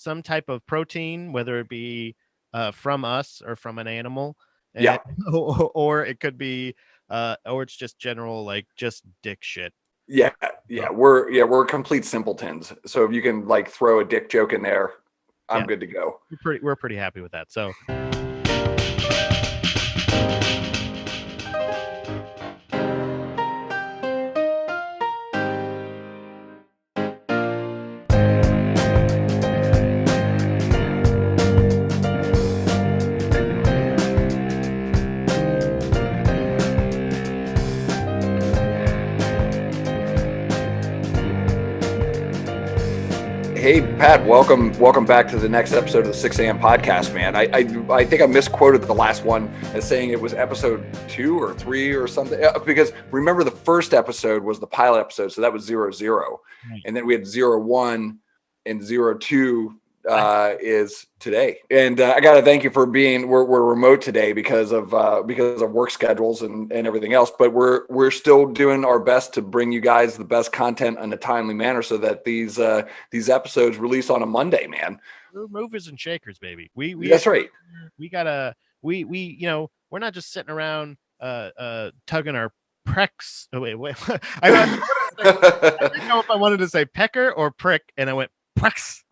some type of protein, whether it be from us or from an animal, Yeah. or it could be or it's just general like just dick shit. Yeah. So, We're complete simpletons. So if you can like throw a dick joke in there, I'm yeah, good to go. we're pretty happy with that. So. Hey Pat, welcome back to the next episode of the 6 a.m. podcast, man. I think I misquoted the last one as saying it was episode 2 or 3 or something, because remember the first episode was the pilot episode, so that was 00, Right. and then we had 01 and 02 is today. And I got to thank you for being. We're remote today because of work schedules and everything else. But we're still doing our best to bring you guys the best content in a timely manner, so that these episodes release on a Monday, man. We're movers and shakers, baby. That's right. We gotta we we're not just sitting around tugging our precs. Oh, wait. I didn't know if I wanted to say pecker or prick, and I went prex.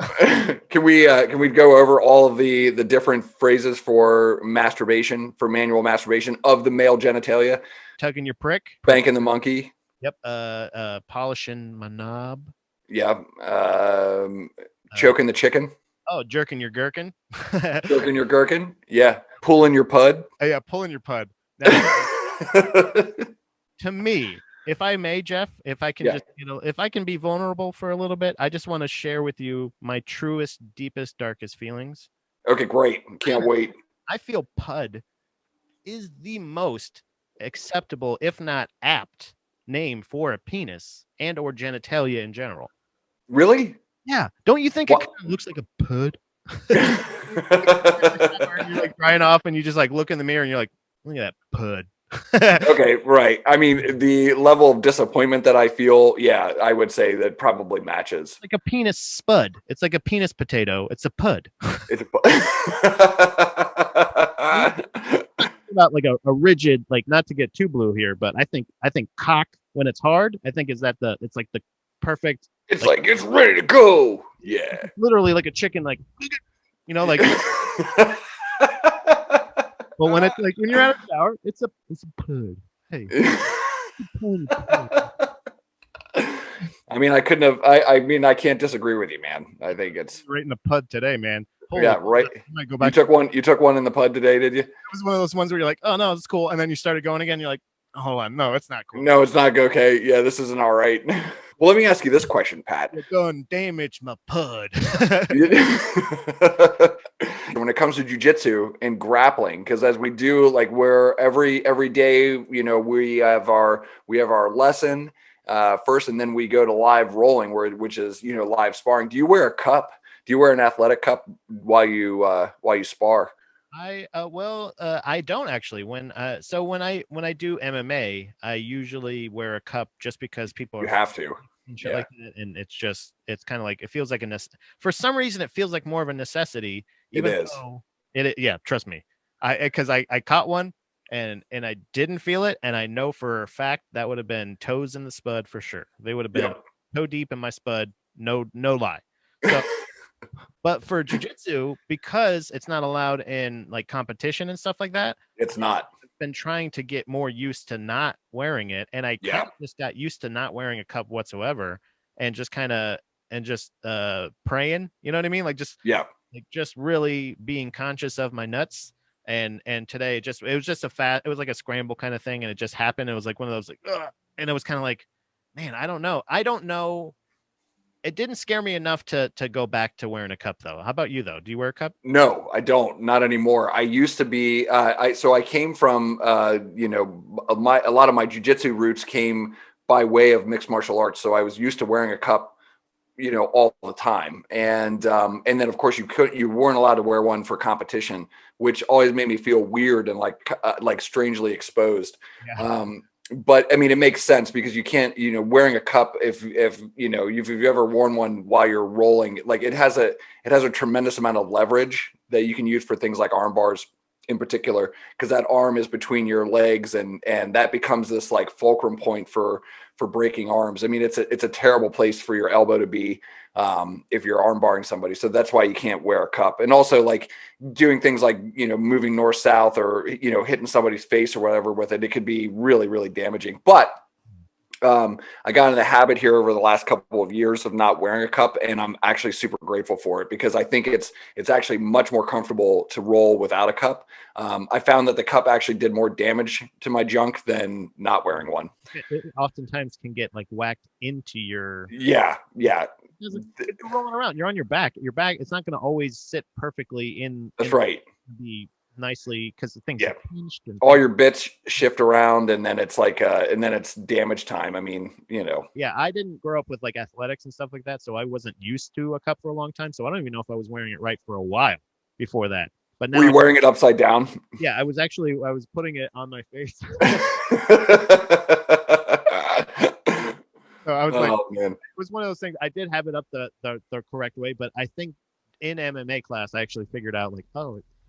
Can we go over all of the different phrases for masturbation, for manual masturbation of the male genitalia? Tugging your prick. Banking the monkey. Yep. Polishing my knob. Yeah. Choking the chicken. Oh, jerking your gherkin. Jerking your gherkin. Yeah. Pulling your pud. Oh, yeah, pulling your pud. Now, to me, if I may, Jeff, if I can just, if I can be vulnerable for a little bit, I just want to share with you my truest, deepest, darkest feelings. Okay, great. Can't wait. I feel pud is the most acceptable, if not apt, name for a penis and or genitalia in general. Really? Yeah. Don't you think it kind of looks like a pud? You're like drying off and you just like look in the mirror and you're like, look at that pud. Okay, right. I mean, the level of disappointment that I feel, yeah, I would say that probably matches. Like a penis spud. It's like a penis potato. It's a pud. It's About like a rigid, like not to get too blue here, but I think cock when it's hard, I think it's like the perfect. It's like it's ready to go. Yeah. It's literally like a chicken, like like. But when it's like when you're out of the shower, it's a pud. Hey. I mean, I couldn't have. I mean, I can't disagree with you, man. I think it's right in the pud today, man. Holy yeah, right. Go back. You took one in the pud today, did you? It was one of those ones where you're like, oh no, it's cool, and then you started going again. You're like, oh, hold on, no, it's not cool. No, it's not okay. Yeah, this isn't all right. Well, let me ask you this question, Pat. You're going damage my pud. When it comes to jiu-jitsu and grappling, because as we do, like we're every day, we have our lesson first, and then we go to live rolling, which is live sparring. Do you wear a cup? Do you wear an athletic cup while you spar? I don't actually. When I do MMA, I usually wear a cup just because people have to. And shit like that, and it's kind of like it feels like for some reason it feels like more of a necessity. Even it is. Yeah, trust me. Because I caught one and I didn't feel it, and I know for a fact that would have been toes in the spud for sure. They would have been toe deep in my spud. No lie. So, but for jiu-jitsu, because it's not allowed in like competition and stuff like that, it's not. I've been trying to get more used to not wearing it, and I kind of just got used to not wearing a cup whatsoever, and just praying. You know what I mean? Like just really being conscious of my nuts. And today it was just it was like a scramble kind of thing, and it just happened. It was like one of those like, ugh, and it was kind of like, man, I don't know. It didn't scare me enough to go back to wearing a cup, though. How about you, though? Do you wear a cup? No, I don't. Not anymore. I used to be. I came from, a lot of my jiu-jitsu roots came by way of mixed martial arts. So I was used to wearing a cup, all the time. And then of course you weren't allowed to wear one for competition, which always made me feel weird and like strangely exposed. Yeah. but I mean, it makes sense because you can't, wearing a cup, if you've ever worn one while you're rolling, like it has a tremendous amount of leverage that you can use for things like arm bars in particular, because that arm is between your legs, and that becomes this like fulcrum point for breaking arms. I mean, it's a terrible place for your elbow to be if you're arm barring somebody. So that's why you can't wear a cup. And also, like, doing things like, moving north south, or hitting somebody's face or whatever with it, it could be really, really damaging. But I got in the habit here over the last couple of years of not wearing a cup, and I'm actually super grateful for it, because I think it's actually much more comfortable to roll without a cup. I found that the cup actually did more damage to my junk than not wearing one. It oftentimes can get like whacked into your. Yeah. You're rolling around. You're on your back. Your back. It's not going to always sit perfectly in. That's right. Be nicely, because the things pinched and all your bits shift around, and then it's like and then it's damage time. I mean, Yeah, I didn't grow up with like athletics and stuff like that, so I wasn't used to a cup for a long time. So I don't even know if I was wearing it right for a while before that. But now, were you wearing it upside down? Yeah, I was putting it on my face. So I was man. It was one of those things. I did have it up the correct way, but I think in MMA class I actually figured out, like,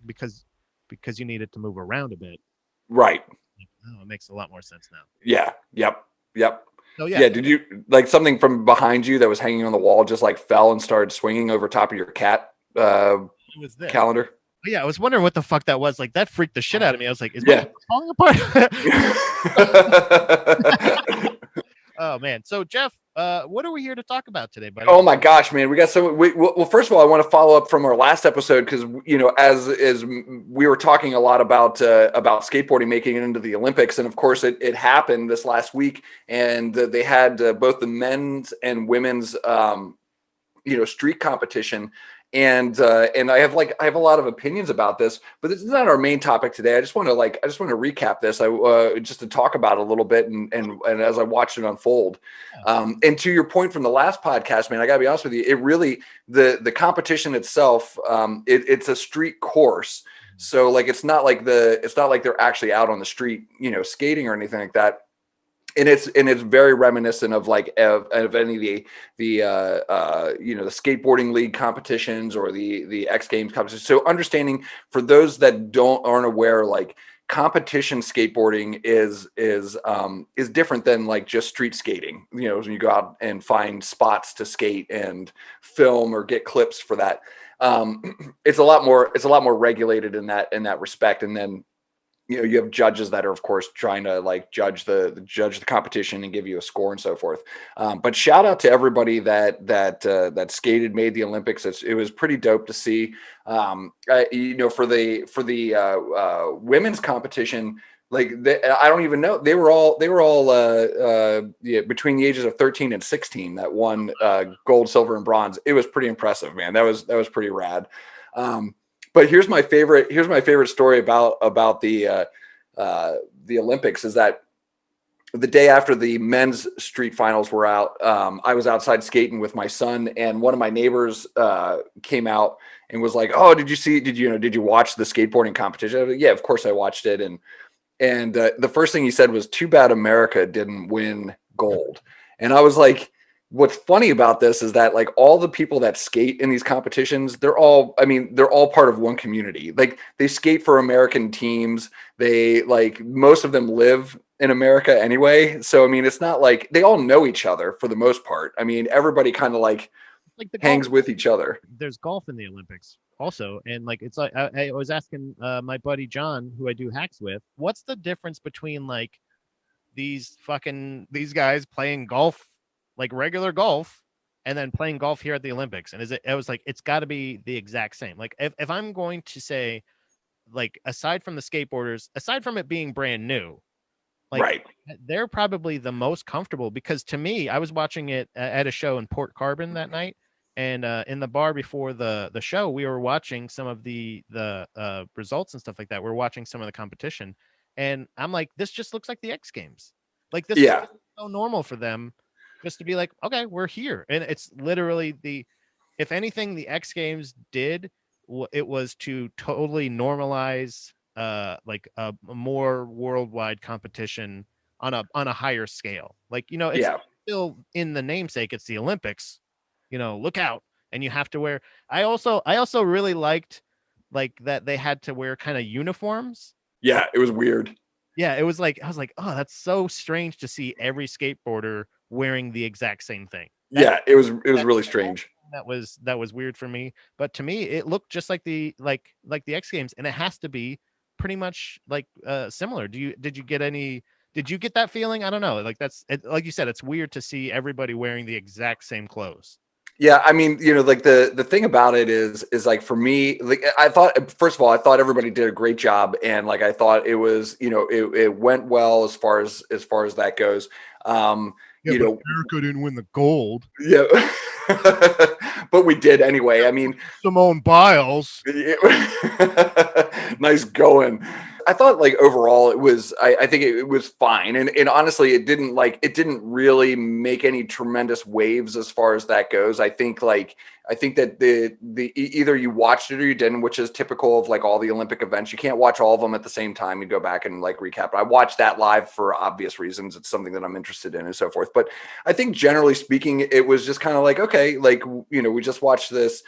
because you needed to move around a bit. Right. It makes a lot more sense now. Yeah. Yep. So yeah. Did you, like, something from behind you that was hanging on the wall just like fell and started swinging over top of your cat calendar? Yeah, I was wondering what the fuck that was. Like, that freaked the shit out of me. I was like, is my falling apart? Oh man. So Jeff, what are we here to talk about today, buddy? Oh my gosh, man, we got so. Well, first of all, I want to follow up from our last episode, because as we were talking a lot about skateboarding making it into the Olympics, and of course it happened this last week, and they had both the men's and women's street competition. And I have a lot of opinions about this, but this is not our main topic today. I just want to recap this. Just to talk about it a little bit, and as I watched it unfold. And to your point from the last podcast, man, I gotta be honest with you. It really, the competition itself, it's a street course. So like, it's not like they're actually out on the street, skating or anything like that. And it's very reminiscent of any of the skateboarding league competitions or the X Games competitions. So understanding, for those that aren't aware, like, competition skateboarding is different than like just street skating. When you go out and find spots to skate and film or get clips for that, it's a lot more regulated in that respect. And then you have judges that are, of course, trying to like judge the competition and give you a score and so forth. But shout out to everybody that skated, made the Olympics. It was pretty dope to see. For the women's competition, like, I don't even know, they were all between the ages of 13 and 16 that won gold, silver, and bronze. It was pretty impressive, man. That was pretty rad. But here's my favorite story about the Olympics, is that the day after the men's street finals were out, I was outside skating with my son, and one of my neighbors came out and was like, "Oh, did you watch the skateboarding competition?" I was like, "Yeah, of course I watched it." And the first thing he said was, "Too bad America didn't win gold." And I was like, what's funny about this is that, like, all the people that skate in these competitions, they're all part of one community. Like, they skate for American teams. They, like, most of them live in America anyway. So, I mean, it's not like they all know each other for the most part. I mean, everybody kind of like hangs with each other. There's golf in the Olympics also. And like, it's like, I was asking my buddy John, who I do hacks with, what's the difference between like these guys playing golf, like regular golf, and then playing golf here at the Olympics? And I was like, it's got to be the exact same. Like, if I'm going to say, like, aside from the skateboarders, aside from it being brand new, like, right, they're probably the most comfortable, because to me, I was watching it at a show in Port Carbon that night, and in the bar before the show, we were watching some of the results and stuff like that. We're watching some of the competition, and I'm like, this just looks like the X Games. Like, this is so normal for them, just to be like, okay, we're here. And it's literally if anything, the X Games did, it was to totally normalize like a more worldwide competition on a higher scale. Like, it's Yeah. still in the namesake, it's the Olympics, look out. And you have to wear, I also really liked like that they had to wear kind of uniforms. Yeah, it was weird. Yeah, it was like, I was like, oh, that's so strange to see every skateboarder wearing the exact same thing. Yeah, it was really strange. That was weird for me. But to me, it looked just like the X Games, and it has to be pretty much like similar. Did you get that feeling? I don't know. Like like you said, it's weird to see everybody wearing the exact same clothes. Yeah, I mean, like the thing about it is like for me, like I thought, first of all, I thought everybody did a great job, and like I thought it was, it went well as far as that goes. Yeah, but America didn't win the gold. Yeah, but we did anyway. I mean, Simone Biles. Nice going. I thought like overall it was, I think it was fine. And honestly, it didn't really make any tremendous waves as far as that goes. I think that the either you watched it or you didn't, which is typical of like all the Olympic events. You can't watch all of them at the same time. You go back and like recap. I watched that live for obvious reasons. It's something that I'm interested in and so forth. But I think generally speaking, it was just kind of like, okay, like, we just watched this.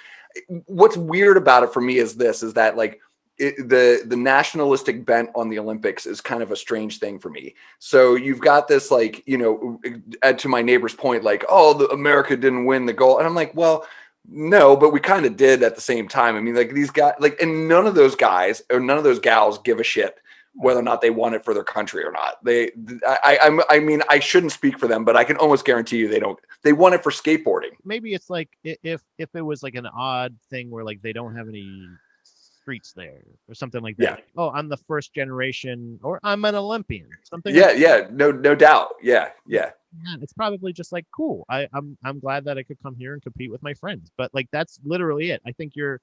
What's weird about it for me is that like, the nationalistic bent on the Olympics is kind of a strange thing for me. So you've got this like, to my neighbor's point, like, oh, America didn't win the gold. And I'm like, well, no, but we kind of did at the same time. I mean, like these guys, like, and none of those guys or none of those gals give a shit whether or not they won it for their country or not. I mean, I shouldn't speak for them, but I can almost guarantee you they won it for skateboarding. Maybe it's like if it was like an odd thing where like they don't have any streets there or something like that. Yeah. Oh, I'm the first generation, or I'm an Olympian. Something. Yeah, like yeah, no doubt. Yeah. It's probably just like cool. I'm glad that I could come here and compete with my friends. But like that's literally it. I think it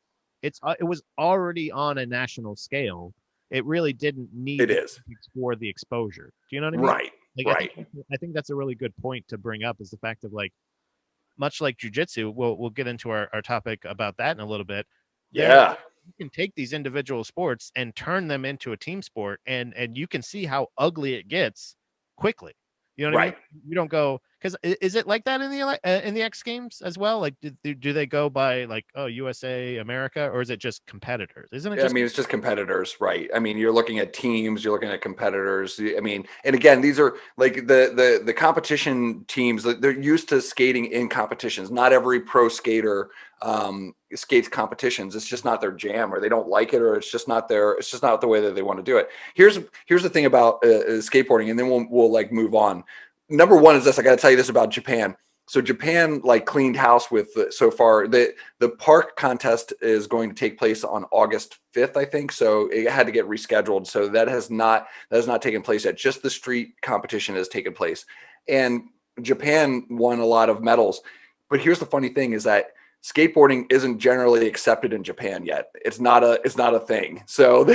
was already on a national scale. It really didn't need for the exposure. Do you know what I mean? Right. Like, right. I think that's a really good point to bring up, is the fact of like, much like jujitsu, we'll get into our topic about that in a little bit. Yeah. You can take these individual sports and turn them into a team sport, and you can see how ugly it gets quickly. You know what I mean? You don't go, because is it like that in the X Games as well? Like, do they go by like, oh, USA, America, or is it just competitors? Isn't it? I mean, it's just competitors, right? I mean, you're looking at teams, you're looking at competitors. I mean, and again, these are like the competition teams. They're used to skating in competitions. Not every pro skater skates competitions. It's just not their jam, or they don't like it, or it's just not the way that they want to do it. Here's the thing about skateboarding, and then we'll like move on. Number one is this. I got to tell you this about Japan. So Japan like cleaned house with so far. The park contest is going to take place on August 5th, I think. So it had to get rescheduled. So that has not taken place yet. Just the street competition has taken place, and Japan won a lot of medals. But here's the funny thing: is that skateboarding isn't generally accepted in Japan yet. It's not a thing. So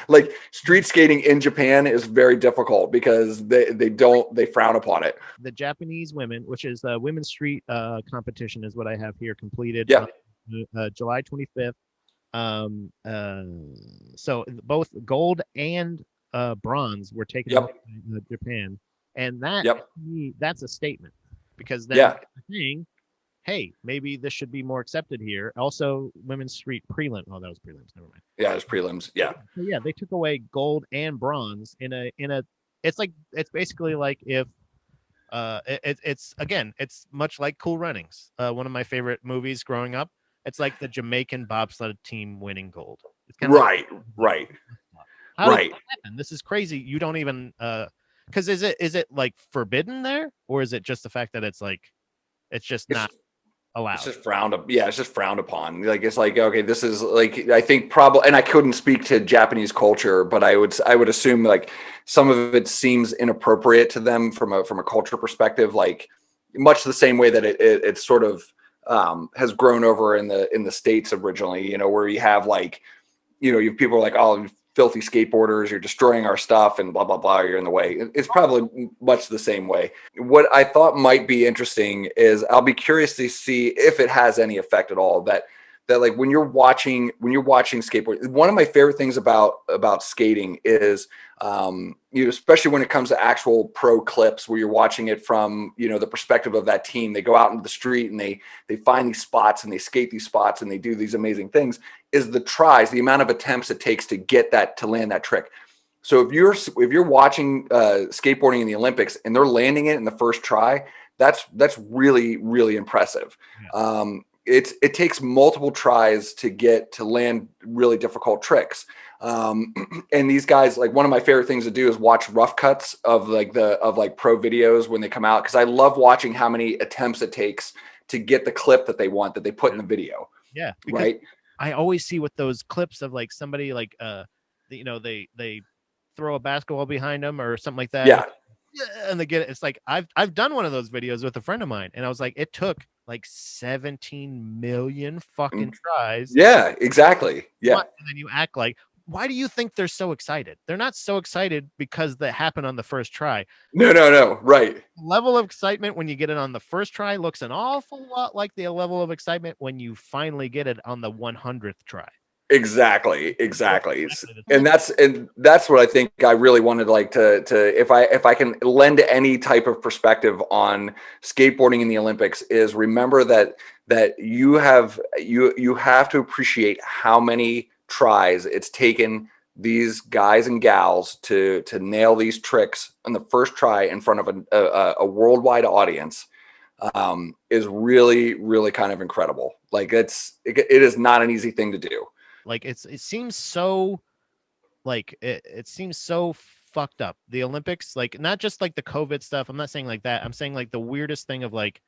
like street skating in Japan is very difficult because they frown upon it. The Japanese women, which is the women's street competition, is what I have here completed. Yeah. July 25th. So both gold and bronze were taken up in Japan, and that's a statement, because then saying, hey, maybe this should be more accepted here. Also, women's street prelim. Oh, that was prelims. Never mind. Yeah, it was prelims. Yeah. So yeah, they took away gold and bronze in a. It's basically like if, it's much like Cool Runnings. One of my favorite movies growing up. It's like the Jamaican bobsled team winning gold. It's kind of right. How did that happen? This is crazy. You don't even because is it like forbidden there, or is it just the fact that it's just not allowed? It's just frowned up. Yeah, it's just frowned upon. Like, it's like, okay, this is like, I think probably, and I couldn't speak to Japanese culture, but I would assume like some of it seems inappropriate to them from a culture perspective, like much the same way that it sort of has grown over in the States originally, where you have like, you have people like, oh, filthy skateboarders, you're destroying our stuff and blah, blah, blah, you're in the way. It's probably much the same way. What I thought might be interesting is I'll be curious to see if it has any effect at all, that that like when you're watching skateboard, one of my favorite things about skating is especially when it comes to actual pro clips where you're watching it from the perspective of that team. They go out into the street and they find these spots and they skate these spots and they do these amazing things, is the tries, the amount of attempts it takes to get that, to land that trick. So if you're watching skateboarding in the Olympics and they're landing it in the first try, that's really, really impressive. Yeah. It takes multiple tries to land really difficult tricks. And these guys, like, one of my favorite things to do is watch rough cuts of pro videos when they come out, because I love watching how many attempts it takes to get the clip that they want, that they put in the video. Yeah, right. I always see with those clips of like somebody like they throw a basketball behind them or something like that. Yeah. And they get it. It's like I've done one of those videos with a friend of mine, and I was like, it took like 17 million fucking tries. Yeah, exactly. Yeah. And then you act like, why do you think they're so excited? They're not so excited because that happened on the first try. No. Right. Level of excitement when you get it on the first try looks an awful lot like the level of excitement when you finally get it on the 100th try. Exactly. And that's what I think I really wanted, like, to if I can lend any type of perspective on skateboarding in the Olympics, is remember that you have to appreciate how many tries it's taken these guys and gals to nail these tricks on the first try in front of a worldwide audience. Is really, really kind of incredible. Like, it is not an easy thing to do. Like, it seems so, like, it seems so fucked up. The Olympics, like, not just like the COVID stuff. I'm not saying like that. I'm saying like the weirdest thing of like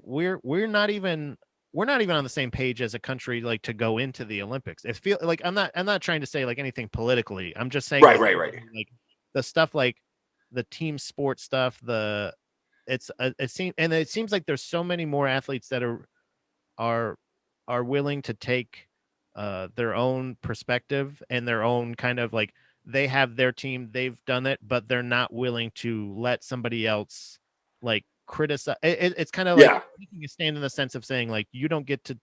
we're not even on the same page as a country, like, to go into the Olympics. It feel like I'm not trying to say like anything politically. I'm just saying right. Like the stuff, like the team sport stuff, it seems like there's so many more athletes that are willing to take their own perspective and their own kind of, like, they have their team, they've done it, but they're not willing to let somebody else, like, criticize. It's kind of like taking a stand in the sense of saying, like, you don't get to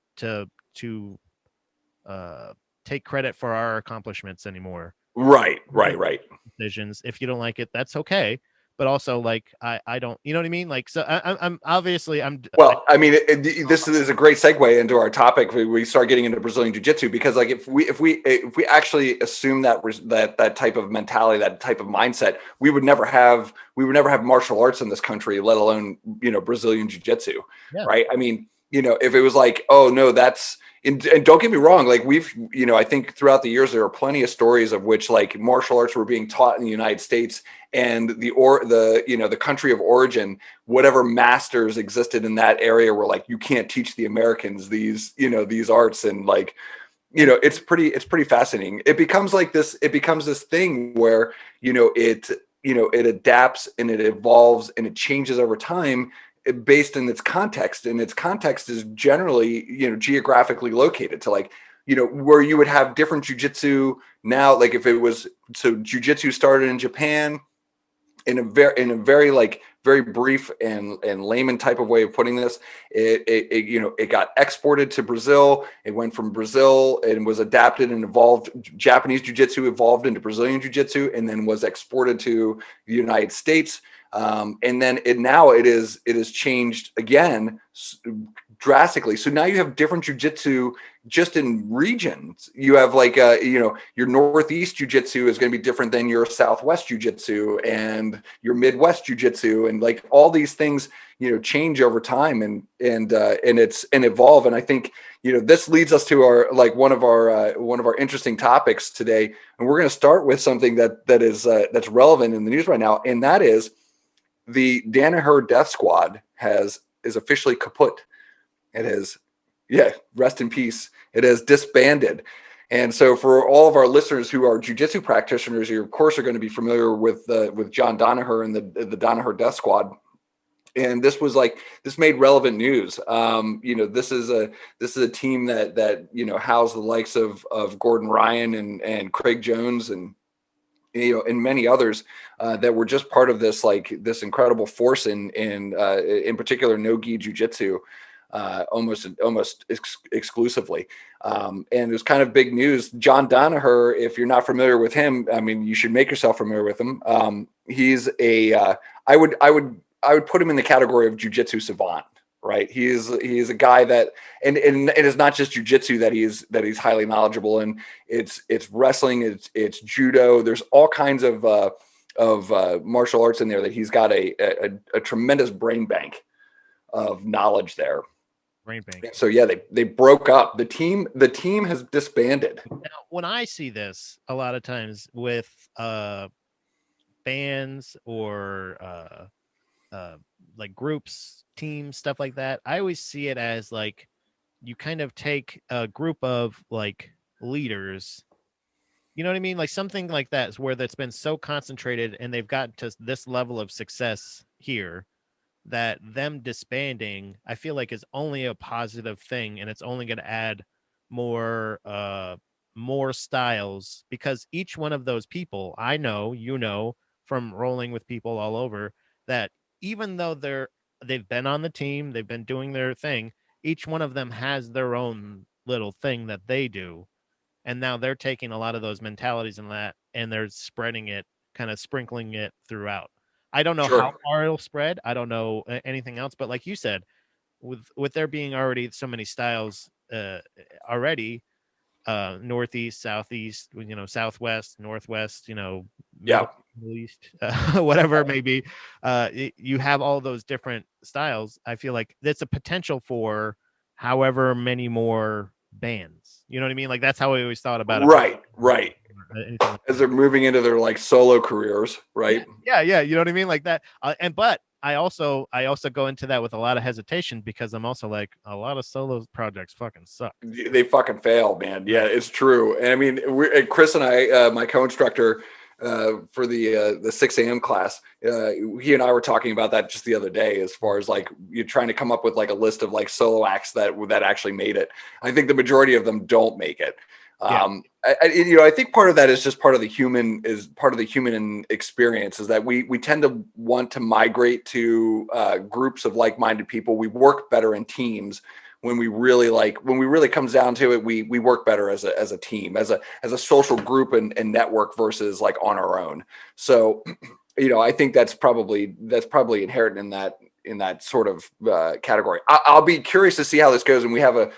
take credit for our accomplishments anymore. Right. Decisions. If you don't like it, that's okay. But also, like, I don't, you know what I mean? Like, so I'm obviously well, I mean, this is a great segue into our topic. We start getting into Brazilian Jiu-Jitsu, because, like, if we actually assume that type of mentality, that type of mindset, we would never have martial arts in this country, let alone, Brazilian Jiu-Jitsu. Yeah. Right. I mean, if it was like, oh no, that's, and don't get me wrong, like, we've, I think throughout the years, there are plenty of stories of which, like, martial arts were being taught in the United States, and the country of origin, whatever masters existed in that area, were like, you can't teach the Americans these arts. And, like, it's pretty fascinating. It becomes this thing where, it adapts and it evolves and it changes over time, based in its context, and its context is generally, geographically located to, like, where you would have different jiu-jitsu now. Like, if it was, so jiu-jitsu started in Japan, in a very like very brief and layman type of way of putting this, it got exported to Brazil. It went from Brazil and was adapted and evolved. Japanese jiu-jitsu evolved into Brazilian jiu-jitsu and then was exported to the United States. And then it is changed again drastically. So now you have different jiu-jitsu just in regions. You have, like, your Northeast jiu-jitsu is going to be different than your Southwest jiu-jitsu and your Midwest jiu-jitsu, and, like, all these things, change over time and evolve. And I think, this leads us to our, like, one of our interesting topics today. And we're going to start with something that's relevant in the news right now, and that is the Danaher Death Squad is officially kaput. It is, rest in peace. It is disbanded. And so, for all of our listeners who are jiu-jitsu practitioners, you of course are going to be familiar with John Danaher and the Danaher Death Squad. And this made relevant news. This is a team that housed the likes of Gordon Ryan and Craig Jones and many others that were just part of this incredible force in particular no-gi jiu-jitsu. almost exclusively. And it was kind of big news. John Danaher, if you're not familiar with him, I mean, you should make yourself familiar with him. He's I would put him in the category of jiu-jitsu savant. Right. He's a guy that, and it is not just jiu-jitsu that he's highly knowledgeable in. It's wrestling, it's judo. There's all kinds of martial arts in there that he's got a tremendous brain bank of knowledge there. Brain bank. So yeah, they broke up. The team has disbanded. Now, when I see this a lot of times with bands or like groups, teams, stuff like that, I always see it as like you kind of take a group of like leaders, you know what I mean, like something like that is where that's been so concentrated and they've gotten to this level of success here that them disbanding, I feel like, is only a positive thing, and it's only going to add more styles, because each one of those people, I know, you know, from rolling with people all over, that even though they've been on the team, they've been doing their thing, each one of them has their own little thing that they do, and now they're taking a lot of those mentalities and they're spreading it, kind of sprinkling it throughout. I don't know how far it'll spread. I don't know anything else, but like you said, with there being already so many styles already, northeast, southeast, you know, southwest, northwest, you know, middle east, whatever it may be, you have all those different styles. I feel like there's a potential for however many more bands. You know what I mean? Like that's how I always thought about it. Right. As they're moving into their like solo careers, right? Yeah. You know what I mean? Like that. But I also go into that with a lot of hesitation, because I'm also like, a lot of solo projects fucking suck. They fucking fail, man. Yeah, it's true. And I mean, Chris and I, my co-instructor for the 6 a.m. class, he and I were talking about that just the other day, as far as like you're trying to come up with like a list of like solo acts that actually made it. I think the majority of them don't make it. I think part of that is just part of the human experience, is that we tend to want to migrate to groups of like-minded people. We work better in teams when we really comes down to it. We work better as a team, as a social group and network, versus like on our own. So, I think that's probably inherent in that sort of category. I'll be curious to see how this goes. And we have an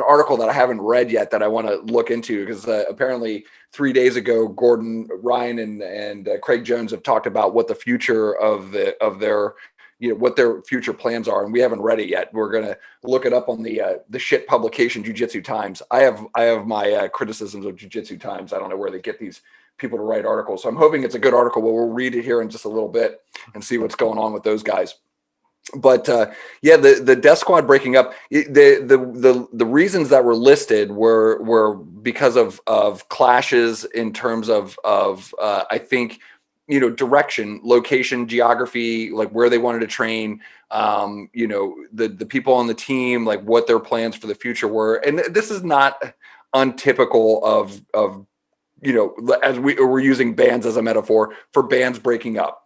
article that I haven't read yet that I want to look into, because apparently 3 days ago, Gordon Ryan and Craig Jones have talked about what the future of their what their future plans are, and we haven't read it yet. We're gonna look it up on the shit publication Jiu-Jitsu Times. I have my criticisms of Jiu-Jitsu Times. I don't know where they get these people to write articles, so I'm hoping it's a good article. But we'll read it here in just a little bit and see what's going on with those guys. But the Death Squad breaking up, the reasons that were listed were because of clashes in terms of I think, direction, location, geography, like where they wanted to train, the people on the team, like what their plans for the future were. And this is not untypical of as we're using bands as a metaphor for bands breaking up.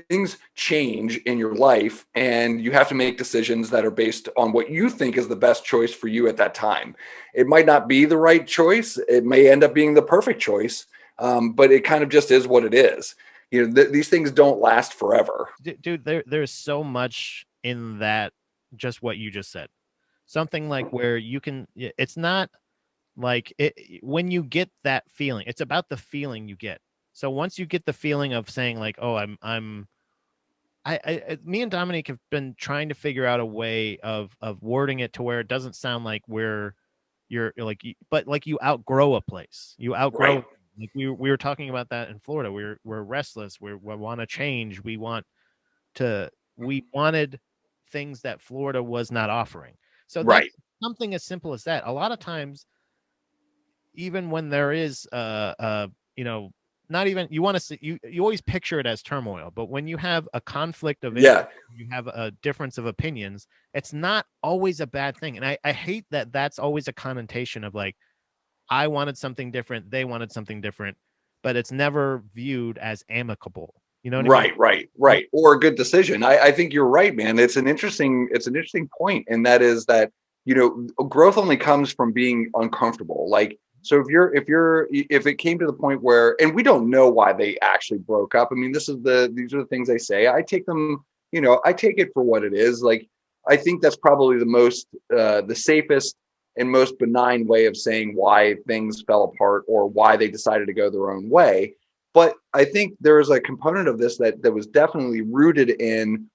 Things change in your life, and you have to make decisions that are based on what you think is the best choice for you at that time. It might not be the right choice. It may end up being the perfect choice, but it kind of just is what it is. These things don't last forever. Dude, there's so much in that, just what you just said. Something like where you can, it's not like when you get that feeling, it's about the feeling you get. So once you get the feeling of saying like, oh, me and Dominique have been trying to figure out a way of wording it to where it doesn't sound like you're like, but like you outgrow a place, you outgrow. Right. Like we were talking about that in Florida. We're restless. We want to change. We wanted things that Florida was not offering. So that's something as simple as that. A lot of times, even when there is not even, you want to see, you always picture it as turmoil, but when you have a conflict of interest, you have a difference of opinions, it's not always a bad thing. And I hate that that's always a connotation of like, I wanted something different, they wanted something different, but it's never viewed as amicable. You know what I mean? Right. Or a good decision. I think you're right, man. It's an interesting point. And that is that, growth only comes from being uncomfortable. Like, so if it came to the point where, and we don't know why they actually broke up. I mean, these are the things they say. I take them, I take it for what it is. Like, I think that's probably the safest and most benign way of saying why things fell apart or why they decided to go their own way. But I think there is a component of this that was definitely rooted in,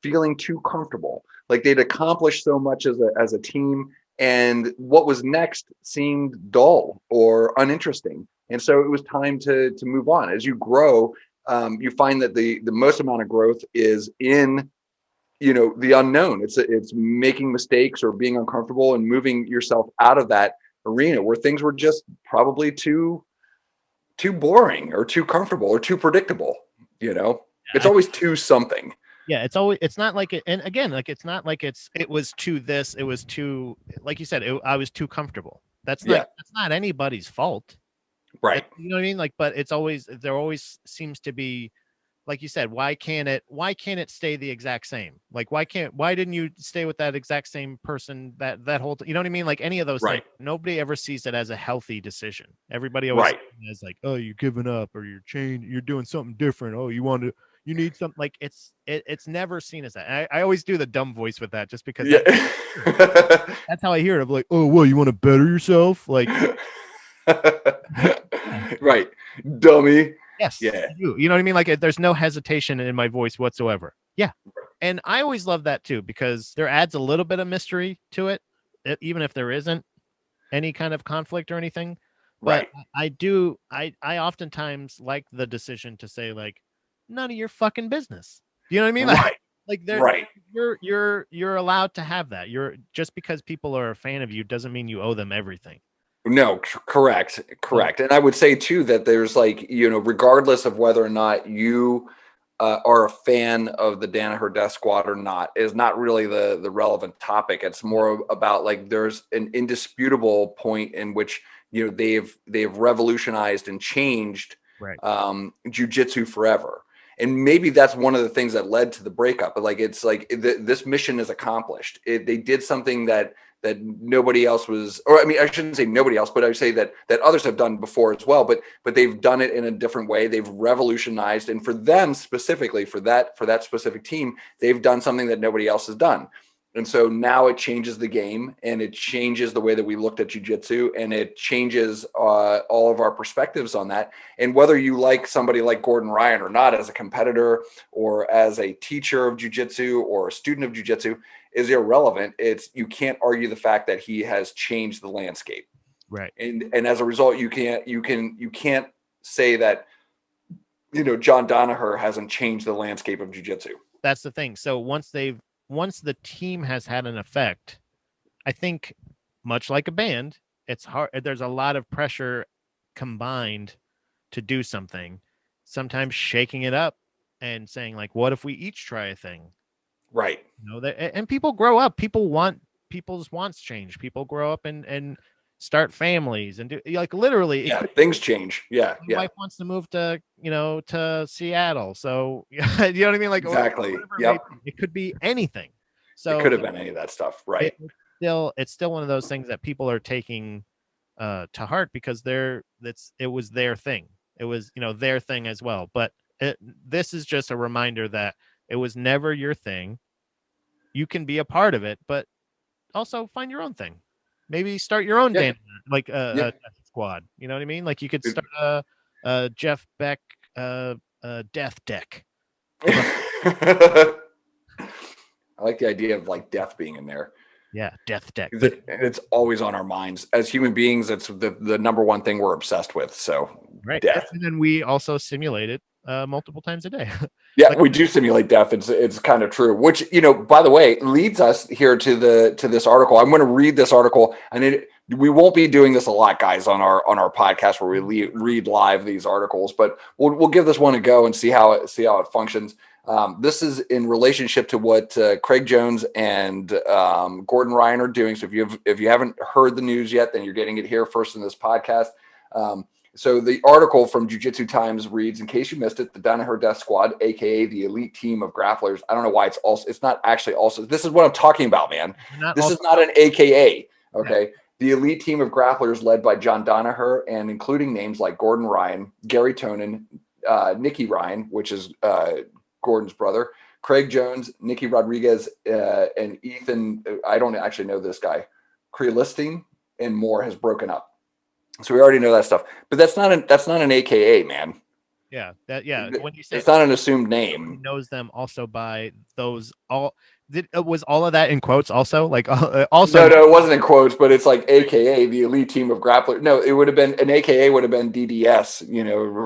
feeling too comfortable. Like they'd accomplished so much as a team, and what was next seemed dull or uninteresting. And so it was time to move on. As you grow, you find that the most amount of growth is in, the unknown. It's making mistakes or being uncomfortable and moving yourself out of that arena where things were just probably too boring or too comfortable or too predictable. It's always too something. Yeah, it's not like it, and again, like it's not like it was too this, it was too, like you said, I was too comfortable. That's not anybody's fault. Right. You know what I mean? Like, but there always seems to be, like you said, why can't it stay the exact same? Like, why didn't you stay with that exact same person that whole, you know what I mean? Like any of those things, nobody ever sees it as a healthy decision. Everybody always sees it as like, oh, you're giving up or you're doing something different. Oh, you need something. Like it's never seen as that. I always do the dumb voice with that just because that's how I hear it. Of like, oh, well, you want to better yourself? Like, right. Dummy. Yes. Yeah. You know what I mean? Like there's no hesitation in my voice whatsoever. Yeah. And I always love that too, because there adds a little bit of mystery to it, even if there isn't any kind of conflict or anything. But I oftentimes like the decision to say like, none of your fucking business. You know what I mean? Like you're allowed to have that. Just because people are a fan of you doesn't mean you owe them everything. No, correct. And I would say too that there's like, regardless of whether or not you are a fan of the Danaher Death Squad or not, is not really the relevant topic. It's more about like there's an indisputable point in which they've revolutionized and changed jiu-jitsu forever. And maybe that's one of the things that led to the breakup. But like it's like this mission is accomplished. They did something that nobody else was, or I mean, I shouldn't say nobody else, but I would say that others have done before as well. But they've done it in a different way. They've revolutionized, and for them specifically, for that specific team, they've done something that nobody else has done. And so now it changes the game, and it changes the way that we looked at jiu-jitsu, and it changes all of our perspectives on that. And whether you like somebody like Gordon Ryan or not as a competitor or as a teacher of jiu-jitsu or a student of jiu-jitsu is irrelevant. You can't argue the fact that he has changed the landscape. Right. And as a result, you can't say that, John Danaher hasn't changed the landscape of jiu-jitsu. That's the thing. So once the team has had an effect, I think much like a band, it's hard. There's a lot of pressure combined to do something, sometimes shaking it up and saying like, what if we each try a thing? Right. And people grow up, people's wants change. People grow up and start families and do like literally things change. My wife wants to move to Seattle, so you know what I mean, like exactly. It could be anything. So it could have been any of that stuff, right? It's still one of those things that people are taking to heart because it was their thing. It was their thing as well. But this is just a reminder that it was never your thing. You can be a part of it, but also find your own thing. Maybe start your own Death Squad. You know what I mean? Like you could start a Jeff Beck death deck. I like the idea of like death being in there. Yeah, death deck. It's always on our minds as human beings. It's the number one thing we're obsessed with. So death. And then we also simulate it multiple times a day. Yeah, we do simulate death. It's kind of true, which, by the way, leads us here to this article. I'm going to read this article, and we won't be doing this a lot, guys, on our podcast where we read live these articles, but we'll give this one a go and see how it functions. This is in relationship to what Craig Jones and Gordon Ryan are doing. So if you haven't heard the news yet, then you're getting it here first in this podcast. So the article from Jiu-Jitsu Times reads, in case you missed it, the Danaher Death Squad, aka the elite team of grapplers. I don't know why it's not actually also. This is what I'm talking about, man. This is not an AKA. Okay. Yeah. The elite team of grapplers led by John Danaher and including names like Gordon Ryan, Gary Tonin, Nicky Ryan, which is Gordon's brother, Craig Jones, Nicky Rodriguez, and Ethan. I don't actually know this guy. Crelisting and more has broken up. So we already know that stuff, but that's not an AKA, man. Yeah, when you say it's not an assumed name, knows them also by those all. Was all of that in quotes also? Like also? No, it wasn't in quotes, but it's like AKA the elite team of grapplers. No, it would have been an AKA would have been DDS,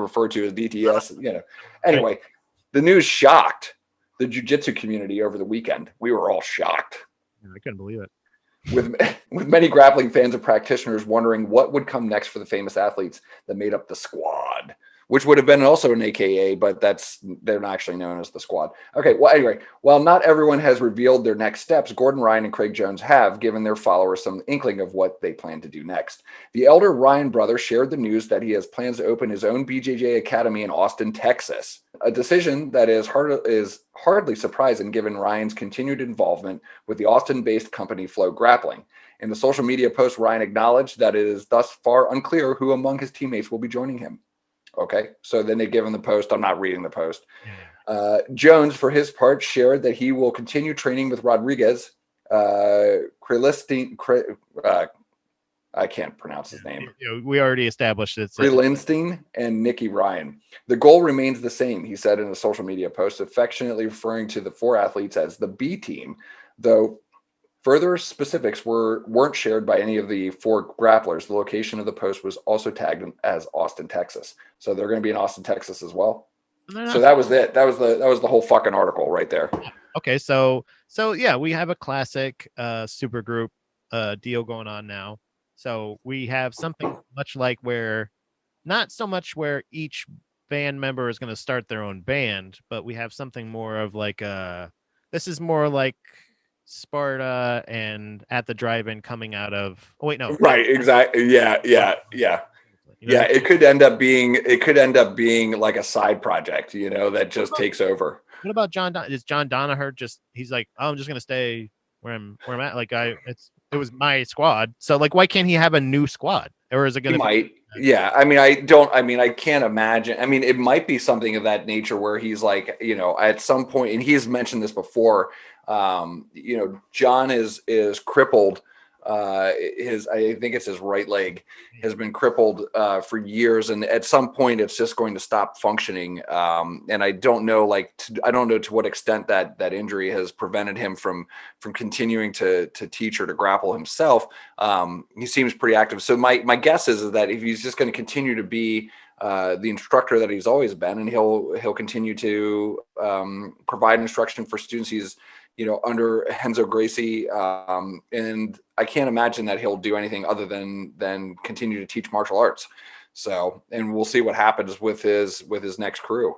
referred to as DTS, Anyway, the news shocked the jiu-jitsu community over the weekend. We were all shocked. I couldn't believe it. With many grappling fans and practitioners wondering what would come next for the famous athletes that made up the squad, which would have been also an AKA, but they're not actually known as the squad. Okay, well, anyway, while not everyone has revealed their next steps, Gordon Ryan and Craig Jones have given their followers some inkling of what they plan to do next. The elder Ryan brother shared the news that he has plans to open his own BJJ Academy in Austin, Texas, a decision that is hardly surprising given Ryan's continued involvement with the Austin-based company Flow Grappling. In the social media post, Ryan acknowledged that it is thus far unclear who among his teammates will be joining him. Okay, so then they give him the post. I'm not reading the post. Jones, for his part, shared that he will continue training with Rodriguez, I can't pronounce his name. We already established it. Crelinstein and Nicky Ryan. The goal remains the same, he said in a social media post, affectionately referring to the four athletes as the B team, though further specifics weren't shared by any of the four grapplers. The location of the post was also tagged as Austin, Texas. So they're going to be in Austin, Texas as well. So that was it. That was the whole fucking article right there. Okay, so yeah, we have a classic super group deal going on now. So we have something much like where, not so much where each band member is going to start their own band, but we have something more of like this is more like Sparta and At the Drive-In coming out of. Oh wait, no. Right, exactly. Yeah. Yeah, it could end up being like a side project, that just takes over. What about John? Is John Danaher just? He's like, oh, I'm just gonna stay where I'm at. Like it was my squad. So like, why can't he have a new squad? Or is it gonna? He might. Yeah. I can't imagine. I mean, it might be something of that nature where he's like, at some point, and he's mentioned this before. John is crippled. I think it's his right leg has been crippled for years, and at some point it's just going to stop functioning. And I don't know, I don't know to what extent that injury has prevented him from continuing to teach or to grapple himself. He seems pretty active. So my guess is that if he's just going to continue to be the instructor that he's always been, and he'll continue to provide instruction for students he's under Renzo Gracie, and I can't imagine that he'll do anything other than continue to teach martial arts. So, and we'll see what happens with his next crew.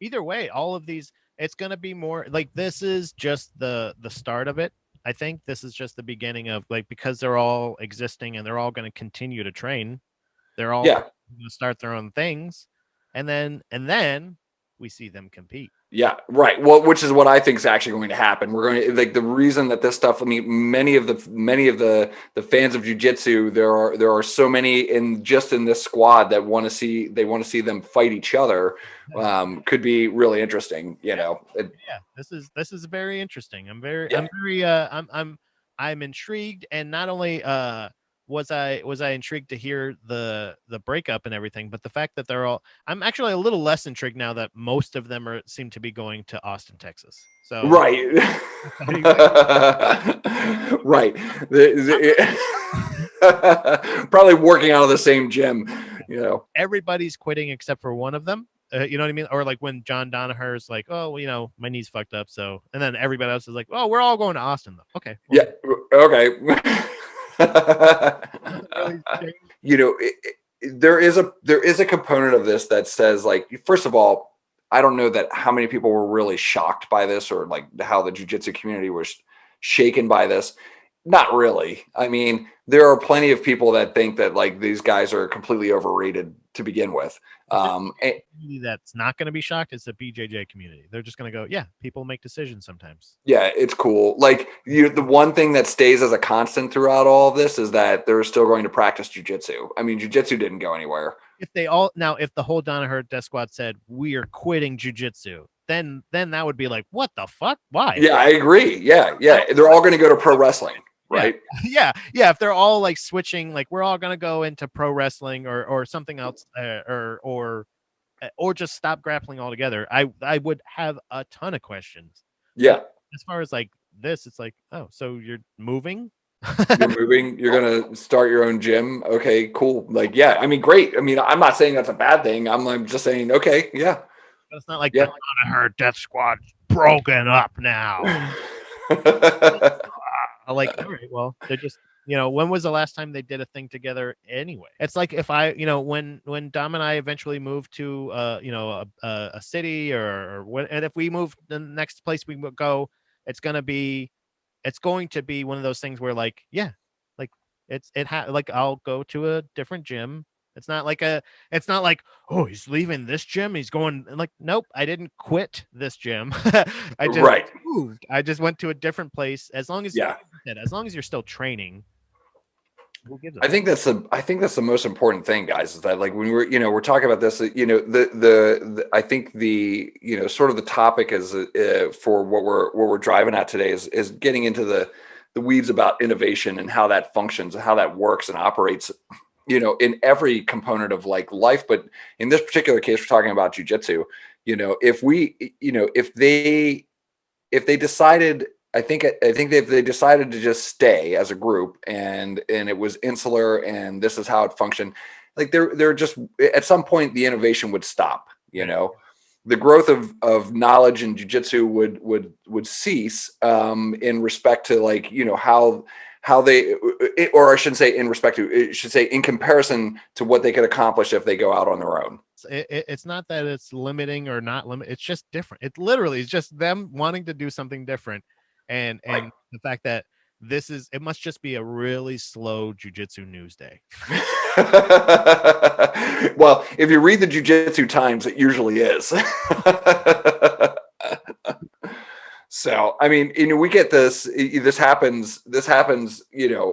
Either way, all of these, it's going to be more like, this is just the start of it. I think this is just the beginning of, like, because they're all existing and they're all going to continue to train. They're all going to start their own things, and then we see them compete. Yeah, right. Well, which is what I think is actually going to happen. We're going to, like, the reason that this stuff, I mean, many of the fans of jiu-jitsu, there are so many in this squad that want to see them fight each other. Could be really interesting, this is very interesting. I'm intrigued, and not only was I intrigued to hear the breakup and everything, but the fact that I'm actually a little less intrigued now that most of them seem to be going to Austin, Texas. So right. Right. Probably working out of the same gym, Everybody's quitting except for one of them. You know what I mean? Or like when John Danaher's like, oh, well, my knee's fucked up. So, and then everybody else is like, oh, we're all going to Austin though. Okay. Well, yeah. Okay. There is a component of this that says, like, first of all, I don't know that how many people were really shocked by this, or like how the jiu-jitsu community was shaken by this. Not really. I mean, there are plenty of people that think that like these guys are completely overrated to begin with. That's not going to be shocked. It's the BJJ community. They're just going to go, yeah, people make decisions sometimes. Yeah, it's cool. Like the one thing that stays as a constant throughout all of this is that they're still going to practice jujitsu. I mean, jujitsu didn't go anywhere. If the whole Danaher Death Squad said we are quitting jujitsu, then that would be like, what the fuck? Why? Yeah, I agree. Yeah. They're all going to go to pro wrestling, right? Yeah. If they're all like switching, like we're all going to go into pro wrestling or something else, or just stop grappling altogether, I would have a ton of questions. Yeah. As far as like this, it's like, oh, so you're moving? You're moving, you're going to start your own gym. Okay, cool. Like, yeah, I mean, great. I mean, I'm not saying that's a bad thing. I'm just saying, okay, yeah. But it's not like the Danaher Death Squad broken up now. Like, all right, well, they're just, when was the last time they did a thing together anyway? It's like if I, when Dom and I eventually moved to, a city or when, and if we move the next place we would go, it's going to be one of those things where like, yeah, like like I'll go to a different gym. It's not like, oh, he's leaving this gym. He's going, like, nope, I didn't quit this gym. I just moved. I just went to a different place. As long as you're still training. I think that's the most important thing, guys, is that like when we're talking about this, the I think the, sort of the topic is for what we're driving at today is getting into the weeds about innovation and how that functions and how that works and operates, in every component of like life. But in this particular case, we're talking about jujitsu. If they decided, I think if they decided to just stay as a group and it was insular and this is how it functioned, like they're just, at some point the innovation would stop. The growth of knowledge in jiu-jitsu would cease in respect to like, how they, or I shouldn't say in respect to, it should say in comparison to what they could accomplish if they go out on their own. It's not that it's limiting or not limit. It's just different. It literally is just them wanting to do something different. And the fact that it must just be a really slow jiu-jitsu news day. Well, if you read the Jiu-Jitsu Times, it usually is. So, I mean, we get this. This happens.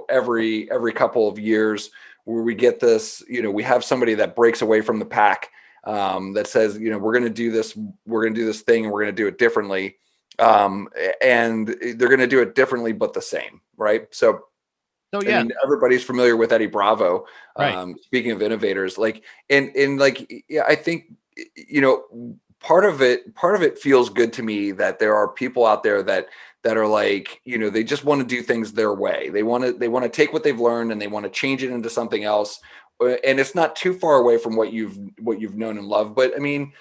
Every couple of years, where we get this. We have somebody that breaks away from the pack, that says, we're going to do this. We're going to do this thing, and we're going to do it differently. And they're going to do it differently, but the same, right? So yeah, I mean, everybody's familiar with Eddie Bravo. Right. Speaking of innovators, like, and like, yeah, I think, part of it feels good to me that there are people out there that are like, they just want to do things their way. They want to take what they've learned and they want to change it into something else. And it's not too far away from what you've known and loved. But I mean,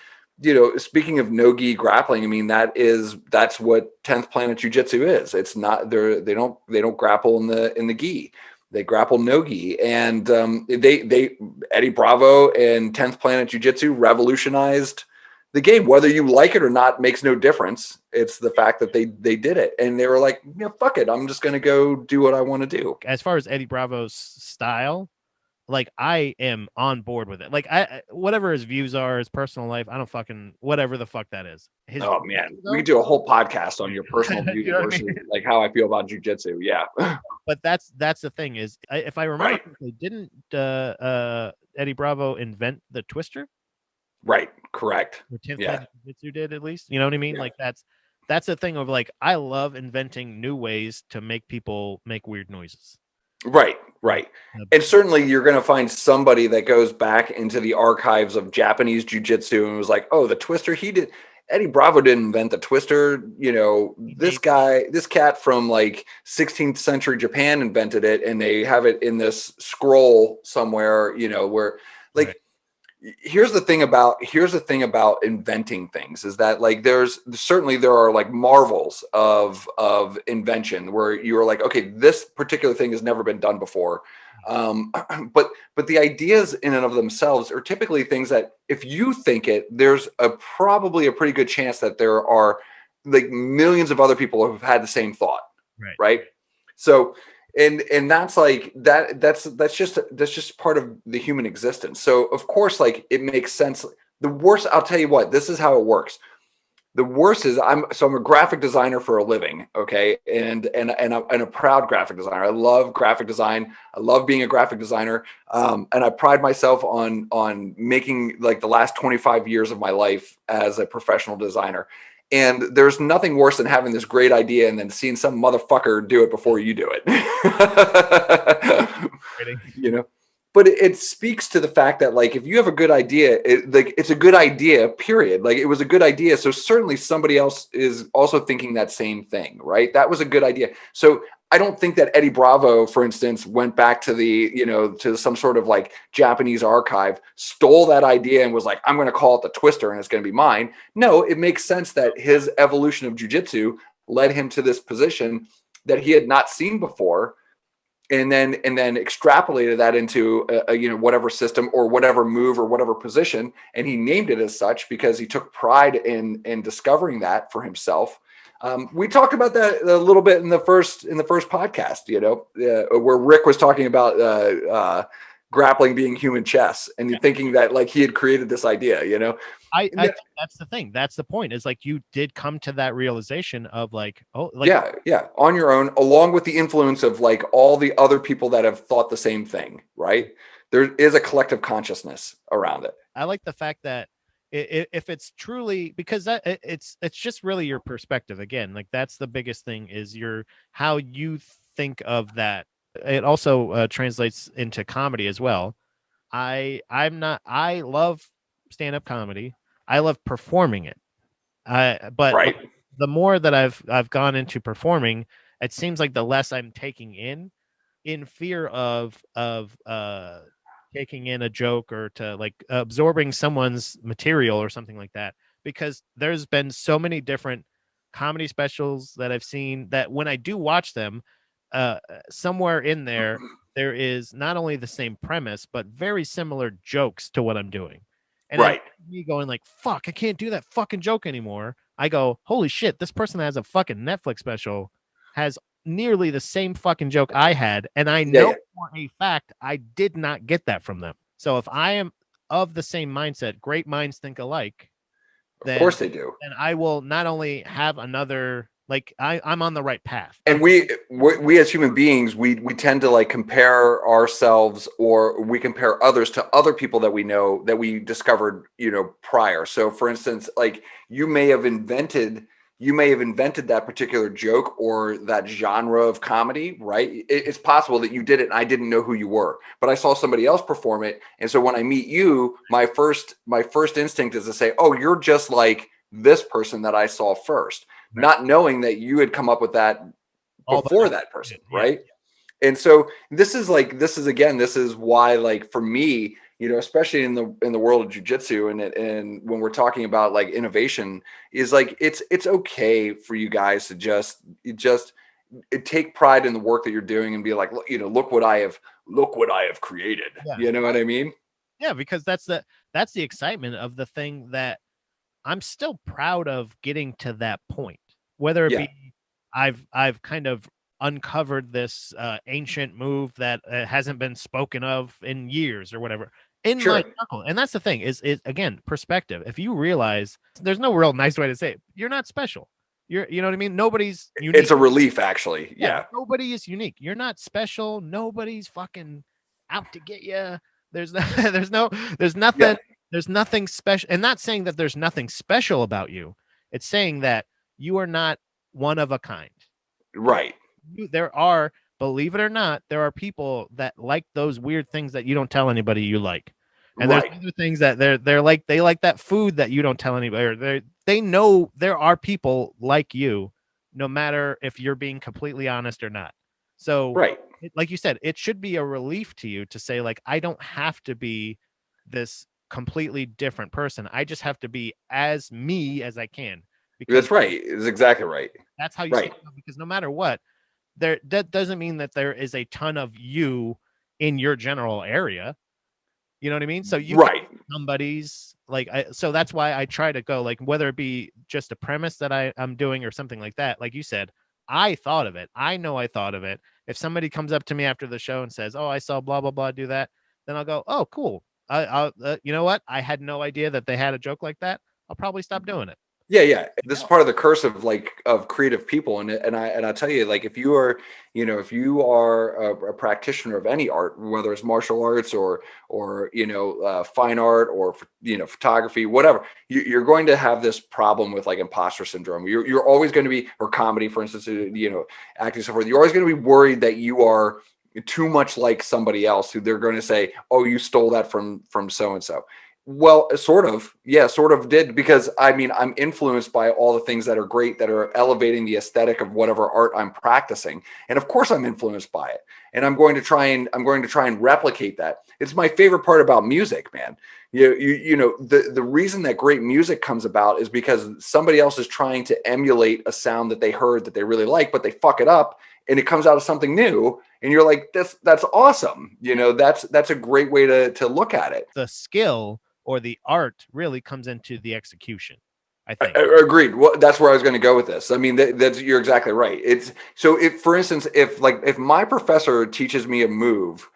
speaking of no-gi grappling, I mean, that's what 10th Planet Jiu-Jitsu is. It's not, they don't grapple in the gi. They grapple no-gi. And they Eddie Bravo and 10th Planet Jiu-Jitsu revolutionized the game. Whether you like it or not makes no difference. It's the fact that they did it. And they were like, fuck it, I'm just going to go do what I want to do. As far as Eddie Bravo's style, like, I am on board with it. Like, whatever his views are, his personal life, I don't fucking, whatever the fuck that is. Oh man, we could do a whole podcast on your personal views versus like how I feel about jiu-jitsu. Yeah. But that's the thing is, if I remember, didn't Eddie Bravo invent the twister? Right. Correct. Yeah. Jiu-jitsu did, at least. You know what I mean? Yeah. Like, that's the thing of like, I love inventing new ways to make people make weird noises. Right. And certainly you're going to find somebody that goes back into the archives of Japanese jiu-jitsu and was like, oh, the twister, Eddie Bravo didn't invent the twister. This cat from like 16th century Japan invented it, and they have it in this scroll somewhere, where like, right. Here's the thing about inventing things is that like there are like marvels of invention where you're like, okay, this particular thing has never been done before. But the ideas in and of themselves are typically things that if you think it, there's probably a pretty good chance that there are like millions of other people who have had the same thought. Right. So And that's like that's just part of the human existence. So of course, like, it makes sense. The worst, I'll tell you what, this is how it works. The worst is I'm a graphic designer for a living, okay, and I'm a proud graphic designer. I love graphic design. I love being a graphic designer, and I pride myself on making, like, the last 25 years of my life as a professional designer. And there's nothing worse than having this great idea and then seeing some motherfucker do it before you do it. You know? But it speaks to the fact that, like, if you have a good idea, it's a good idea, period. Like, it was a good idea. So certainly somebody else is also thinking that same thing, right? That was a good idea. So I don't think that Eddie Bravo, for instance, went back to to some sort of, like, Japanese archive, stole that idea and was like, I'm going to call it the Twister and it's going to be mine. No, it makes sense that his evolution of jiu-jitsu led him to this position that he had not seen before. And then extrapolated that into whatever system or whatever move or whatever position, and he named it as such because he took pride in discovering that for himself. We talked about that a little bit in the first podcast, where Rick was talking about grappling being human chess, and thinking that, like, he had created this idea. I think that's the thing. That's the point. Is, like, you did come to that realization of, like, yeah, on your own, along with the influence of, like, all the other people that have thought the same thing, right? There is a collective consciousness around it. I like the fact that if it's truly, because that it's just really your perspective. Again, like, that's the biggest thing, is how you think of that. It also translates into comedy as well. I love stand-up comedy. I love performing it. But right. The more that I've gone into performing, it seems like the less I'm taking in fear of taking in a joke or to, like, absorbing someone's material or something like that. Because there's been so many different comedy specials that I've seen that when I do watch them, somewhere in there is not only the same premise, but very similar jokes to what I'm doing. And right. Me going, like, fuck, I can't do that fucking joke anymore. I go, holy shit, this person has a fucking Netflix special, has nearly the same fucking joke I had. And I know for a fact I did not get that from them. So if I am of the same mindset, great minds think alike. Of course they do. And I will not only have another, like, I'm on the right path. And we as human beings, we tend to, like, compare ourselves, or we compare others to other people that we know, that we discovered, prior. So for instance, like, you may have invented that particular joke or that genre of comedy, right? It's possible that you did it and I didn't know who you were, but I saw somebody else perform it. And so when I meet you, my first instinct is to say, oh, you're just like this person that I saw first. Right. Not knowing that you had come up with that before that person, right? Yeah. And so this is why, like, for me, especially in the world of jiu-jitsu, and when we're talking about, like, innovation, is, like, it's okay for you guys to just take pride in the work that you're doing and be like, look what I have created. Yeah. You know what I mean? Yeah, because that's the excitement of the thing that I'm still proud of getting to that point. Whether it be I've kind of uncovered this ancient move that hasn't been spoken of in years or whatever in my circle. And that's the thing is again, perspective. If you realize, there's no real nice way to say it, you're not special. You know what I mean? Nobody's unique. It's a relief, actually. Yeah. Nobody is unique. You're not special. Nobody's fucking out to get you. There's nothing. Yeah. There's nothing special. And not saying that there's nothing special about you. It's saying that you are not one of a kind. Right. There are, believe it or not, there are people that like those weird things that you don't tell anybody you like. And there's other things that they like that food that you don't tell anybody, or they know there are people like you, no matter if you're being completely honest or not. So, like you said, it should be a relief to you to say, like, I don't have to be this completely different person. I just have to be as me as I can. That's right. It's exactly right. That's how you stand up, because no matter what, that doesn't mean that there is a ton of you in your general area. You know what I mean? So you somebody's like, so that's why I try to go, like, whether it be just a premise that I'm doing or something like that. Like you said, I thought of it. I know I thought of it. if somebody comes up to me after the show and says, "Oh, I saw blah blah blah do that," then I'll go, "Oh, cool. I'll you know what? I had no idea that they had a joke like that. I'll probably stop doing it." Yeah. This is part of the curse of of creative people, and I tell you, like, if you are, if you are a practitioner of any art, whether it's martial arts or fine art or photography, whatever, you're going to have this problem with like imposter syndrome. You're always going to be, or comedy, for instance, acting, so forth. You're always going to be worried that you are too much like somebody else, who they're going to say, "Oh, you stole that from so and so." Well, sort of. Yeah, sort of did, because I mean, I'm influenced by all the things that are great, that are elevating the aesthetic of whatever art I'm practicing. And of course I'm influenced by it. And I'm going to try and replicate that. It's my favorite part about music, man. The reason that great music comes about is because somebody else is trying to emulate a sound that they heard that they really like, but they fuck it up and it comes out as something new. And you're like, that's awesome. That's a great way to look at it. The skill or the art really comes into the execution, I think. Agreed. Well, that's where I was going to go with this. I mean, you're exactly right. It's so, if, for instance, if my professor teaches me a move,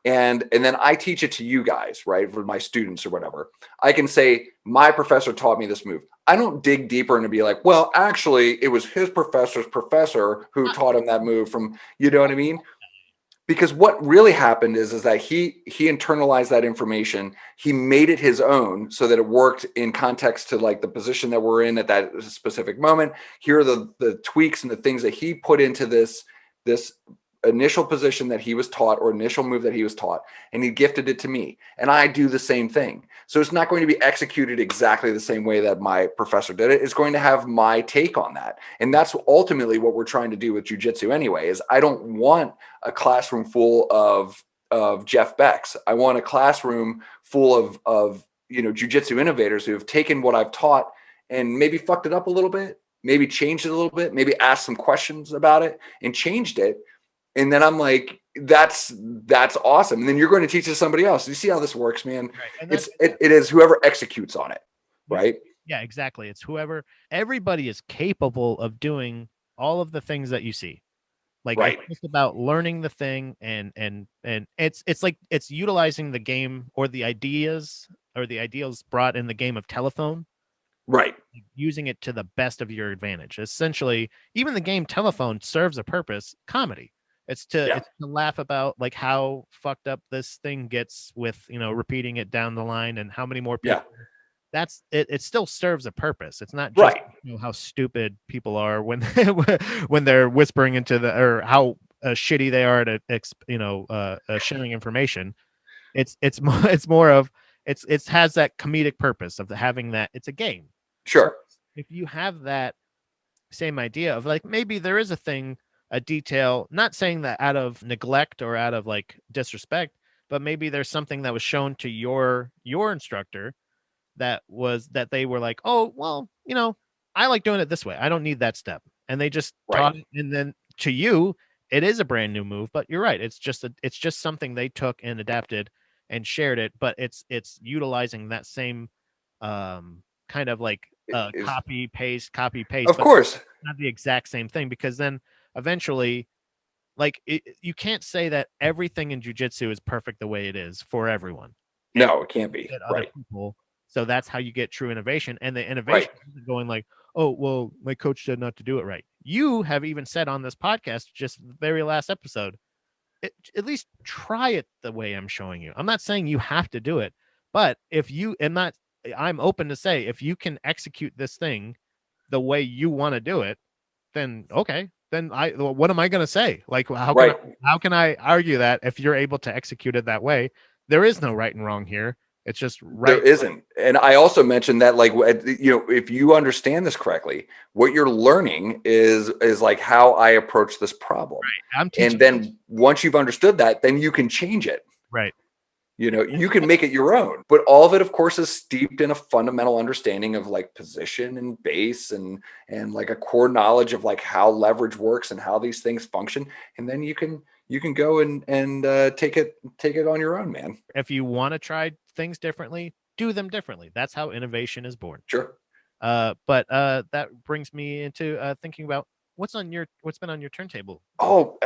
and then I teach it to you guys, right, for my students or whatever, I can say my professor taught me this move. I don't dig deeper and be like, well, actually, it was his professor's professor who taught him that move from, you know what I mean? Because what really happened is that he internalized that information. He made it his own so that it worked in context to like the position that we're in at that specific moment. Here are the tweaks and the things that he put into this initial position that he was taught, or initial move that he was taught, and he gifted it to me. And I do the same thing. So it's not going to be executed exactly the same way that my professor did it. It's going to have my take on that. And that's ultimately what we're trying to do with jiu-jitsu anyway, is I don't want a classroom full of Jeff Becks. I want a classroom full of jiu-jitsu innovators who have taken what I've taught and maybe fucked it up a little bit, maybe changed it a little bit, maybe asked some questions about it and changed it. And then I'm like, that's awesome. And then you're going to teach it to somebody else. You see how this works, man? Right. It is whoever executes on it, right? Yeah, exactly. It's whoever. Everybody is capable of doing all of the things that you see. Like, right. It's just about learning the thing, and it's like it's utilizing the game or the ideals brought in the game of telephone. Right. Using it to the best of your advantage. Essentially, even the game telephone serves a purpose, comedy. It's to laugh about like how fucked up this thing gets with, repeating it down the line and how many more people. Yeah. That's it. It still serves a purpose. It's not just how stupid people are when when they're whispering into or how shitty they are to sharing information. It's more of it has that comedic purpose of having that. It's a game. Sure. So if you have that same idea of like, maybe there is a detail, not saying that out of neglect or out of like disrespect, but maybe there's something that was shown to your instructor that they were like, oh, well, I like doing it this way. I don't need that step. And they just taught it. And then to you, it is a brand new move, but you're right. It's just something they took and adapted and shared it, but it's utilizing that same kind of like copy paste. Of course. Not the exact same thing, because then eventually, like, you can't say that everything in jiu-jitsu is perfect the way it is for everyone. No, it can't be. Other people. So that's how you get true innovation. And the innovation isn't going like, oh, well, my coach said not to do it right. You have even said on this podcast, just the very last episode, at least try it the way I'm showing you. I'm not saying you have to do it, but I'm open to say, if you can execute this thing the way you want to do it, then okay. Then what am I going to say? Like, how can I argue that if you're able to execute it that way? There is no right and wrong here. It's just right. There isn't. And I also mentioned that, like, if you understand this correctly, what you're learning is like how I approach this problem. Right. And then once you've understood that, then you can change it. Right. You can make it your own, but all of it, of course, is steeped in a fundamental understanding of like position and base and like a core knowledge of like how leverage works and how these things function. And then you can go and take it on your own, man. If you want to try things differently, do them differently. That's how innovation is born. Sure. But that brings me into thinking about what's been on your turntable? Oh,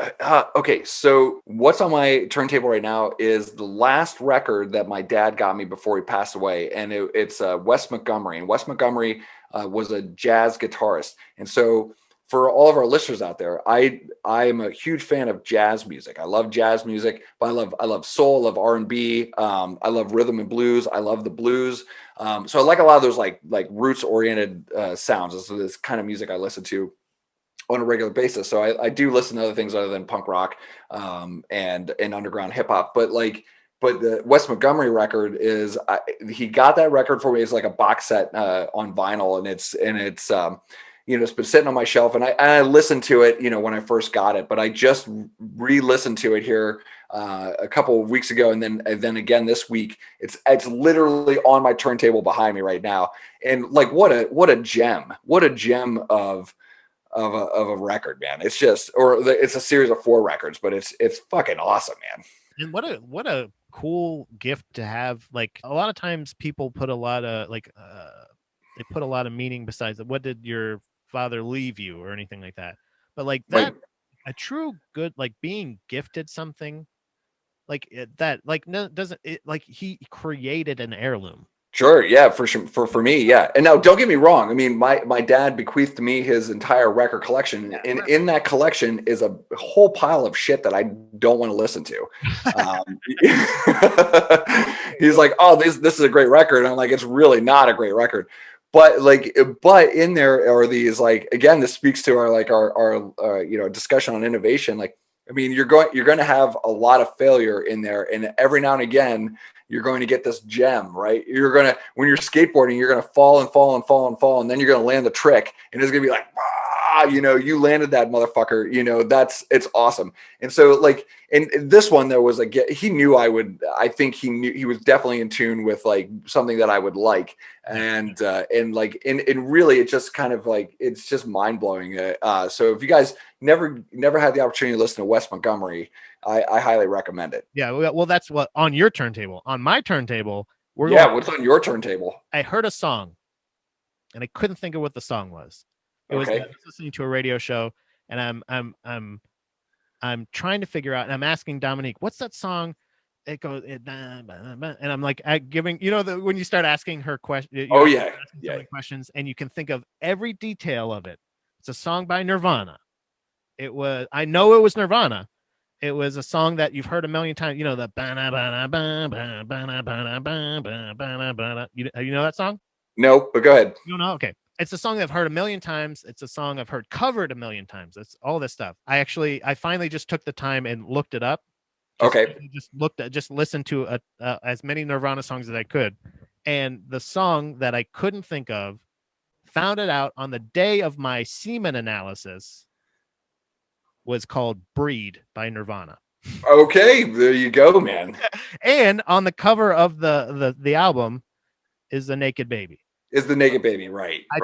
okay. So what's on my turntable right now is the last record that my dad got me before he passed away, and it's Wes Montgomery. And Wes Montgomery was a jazz guitarist, and so for all of our listeners out there, I am a huge fan of jazz music. I love jazz music, but I love soul, I love R&B, I love rhythm and blues. I love the blues. So I like a lot of those like roots oriented sounds. This kind of music I listen to on a regular basis. So I do listen to other things other than punk rock and underground hip hop. But the Wes Montgomery record is he got that record for me as like a box set on vinyl, and it's it's been sitting on my shelf, and I listened to it when I first got it, but I just re-listened to it here a couple of weeks ago, and then again this week. It's literally on my turntable behind me right now, and like what a gem of a record, man. It's just, it's a series of 4 records, but it's fucking awesome, man. And what a cool gift to have. Like a lot of times people put a lot of they put a lot of meaning besides what did your father leave you or anything like that. But like that, a true good, like being gifted something like that, like no, doesn't it, like he created an heirloom. Sure, yeah, for sure, for me, yeah. And now, don't get me wrong. I mean, my dad bequeathed to me his entire record collection, and in that collection is a whole pile of shit that I don't want to listen to. He's like, "Oh, this is a great record," and I'm like, "It's really not a great record." But in there are these, like, again, this speaks to our discussion on innovation. Like, I mean, you're going to have a lot of failure in there, and every now and again, you're going to get this gem, right? When you're skateboarding, you're going to fall and fall and fall and fall, and then you're going to land the trick, and it's going to be like, you landed that motherfucker. It's awesome. And so, like, in this one, there was he knew I think he knew he was definitely in tune with like something that I would like, and really, it just kind of like, it's just mind blowing. So if you guys never had the opportunity to listen to Wes Montgomery, I highly recommend it. Yeah, well, that's what on your turntable. On my turntable, what's on your turntable? I heard a song, and I couldn't think of what the song was. It was, I was listening to a radio show, and I'm trying to figure out, and I'm asking Dominique, what's that song? It goes, and I'm like giving, when you start asking her questions. Questions, and you can think of every detail of it. It's a song by Nirvana. I know it was Nirvana. It was a song that you've heard a million times. You know the you know that song? No, but go ahead. You don't know? Okay. It's a song that I've heard a million times. It's a song I've heard covered a million times. It's all this stuff. I finally just took the time and looked it up. Just listened to as many Nirvana songs as I could. And the song that I couldn't think of, found it out on the day of my semen analysis, was called Breed by Nirvana. Okay, there you go, man. And on the cover of the album is the Naked Baby. Is the Naked Baby, right? I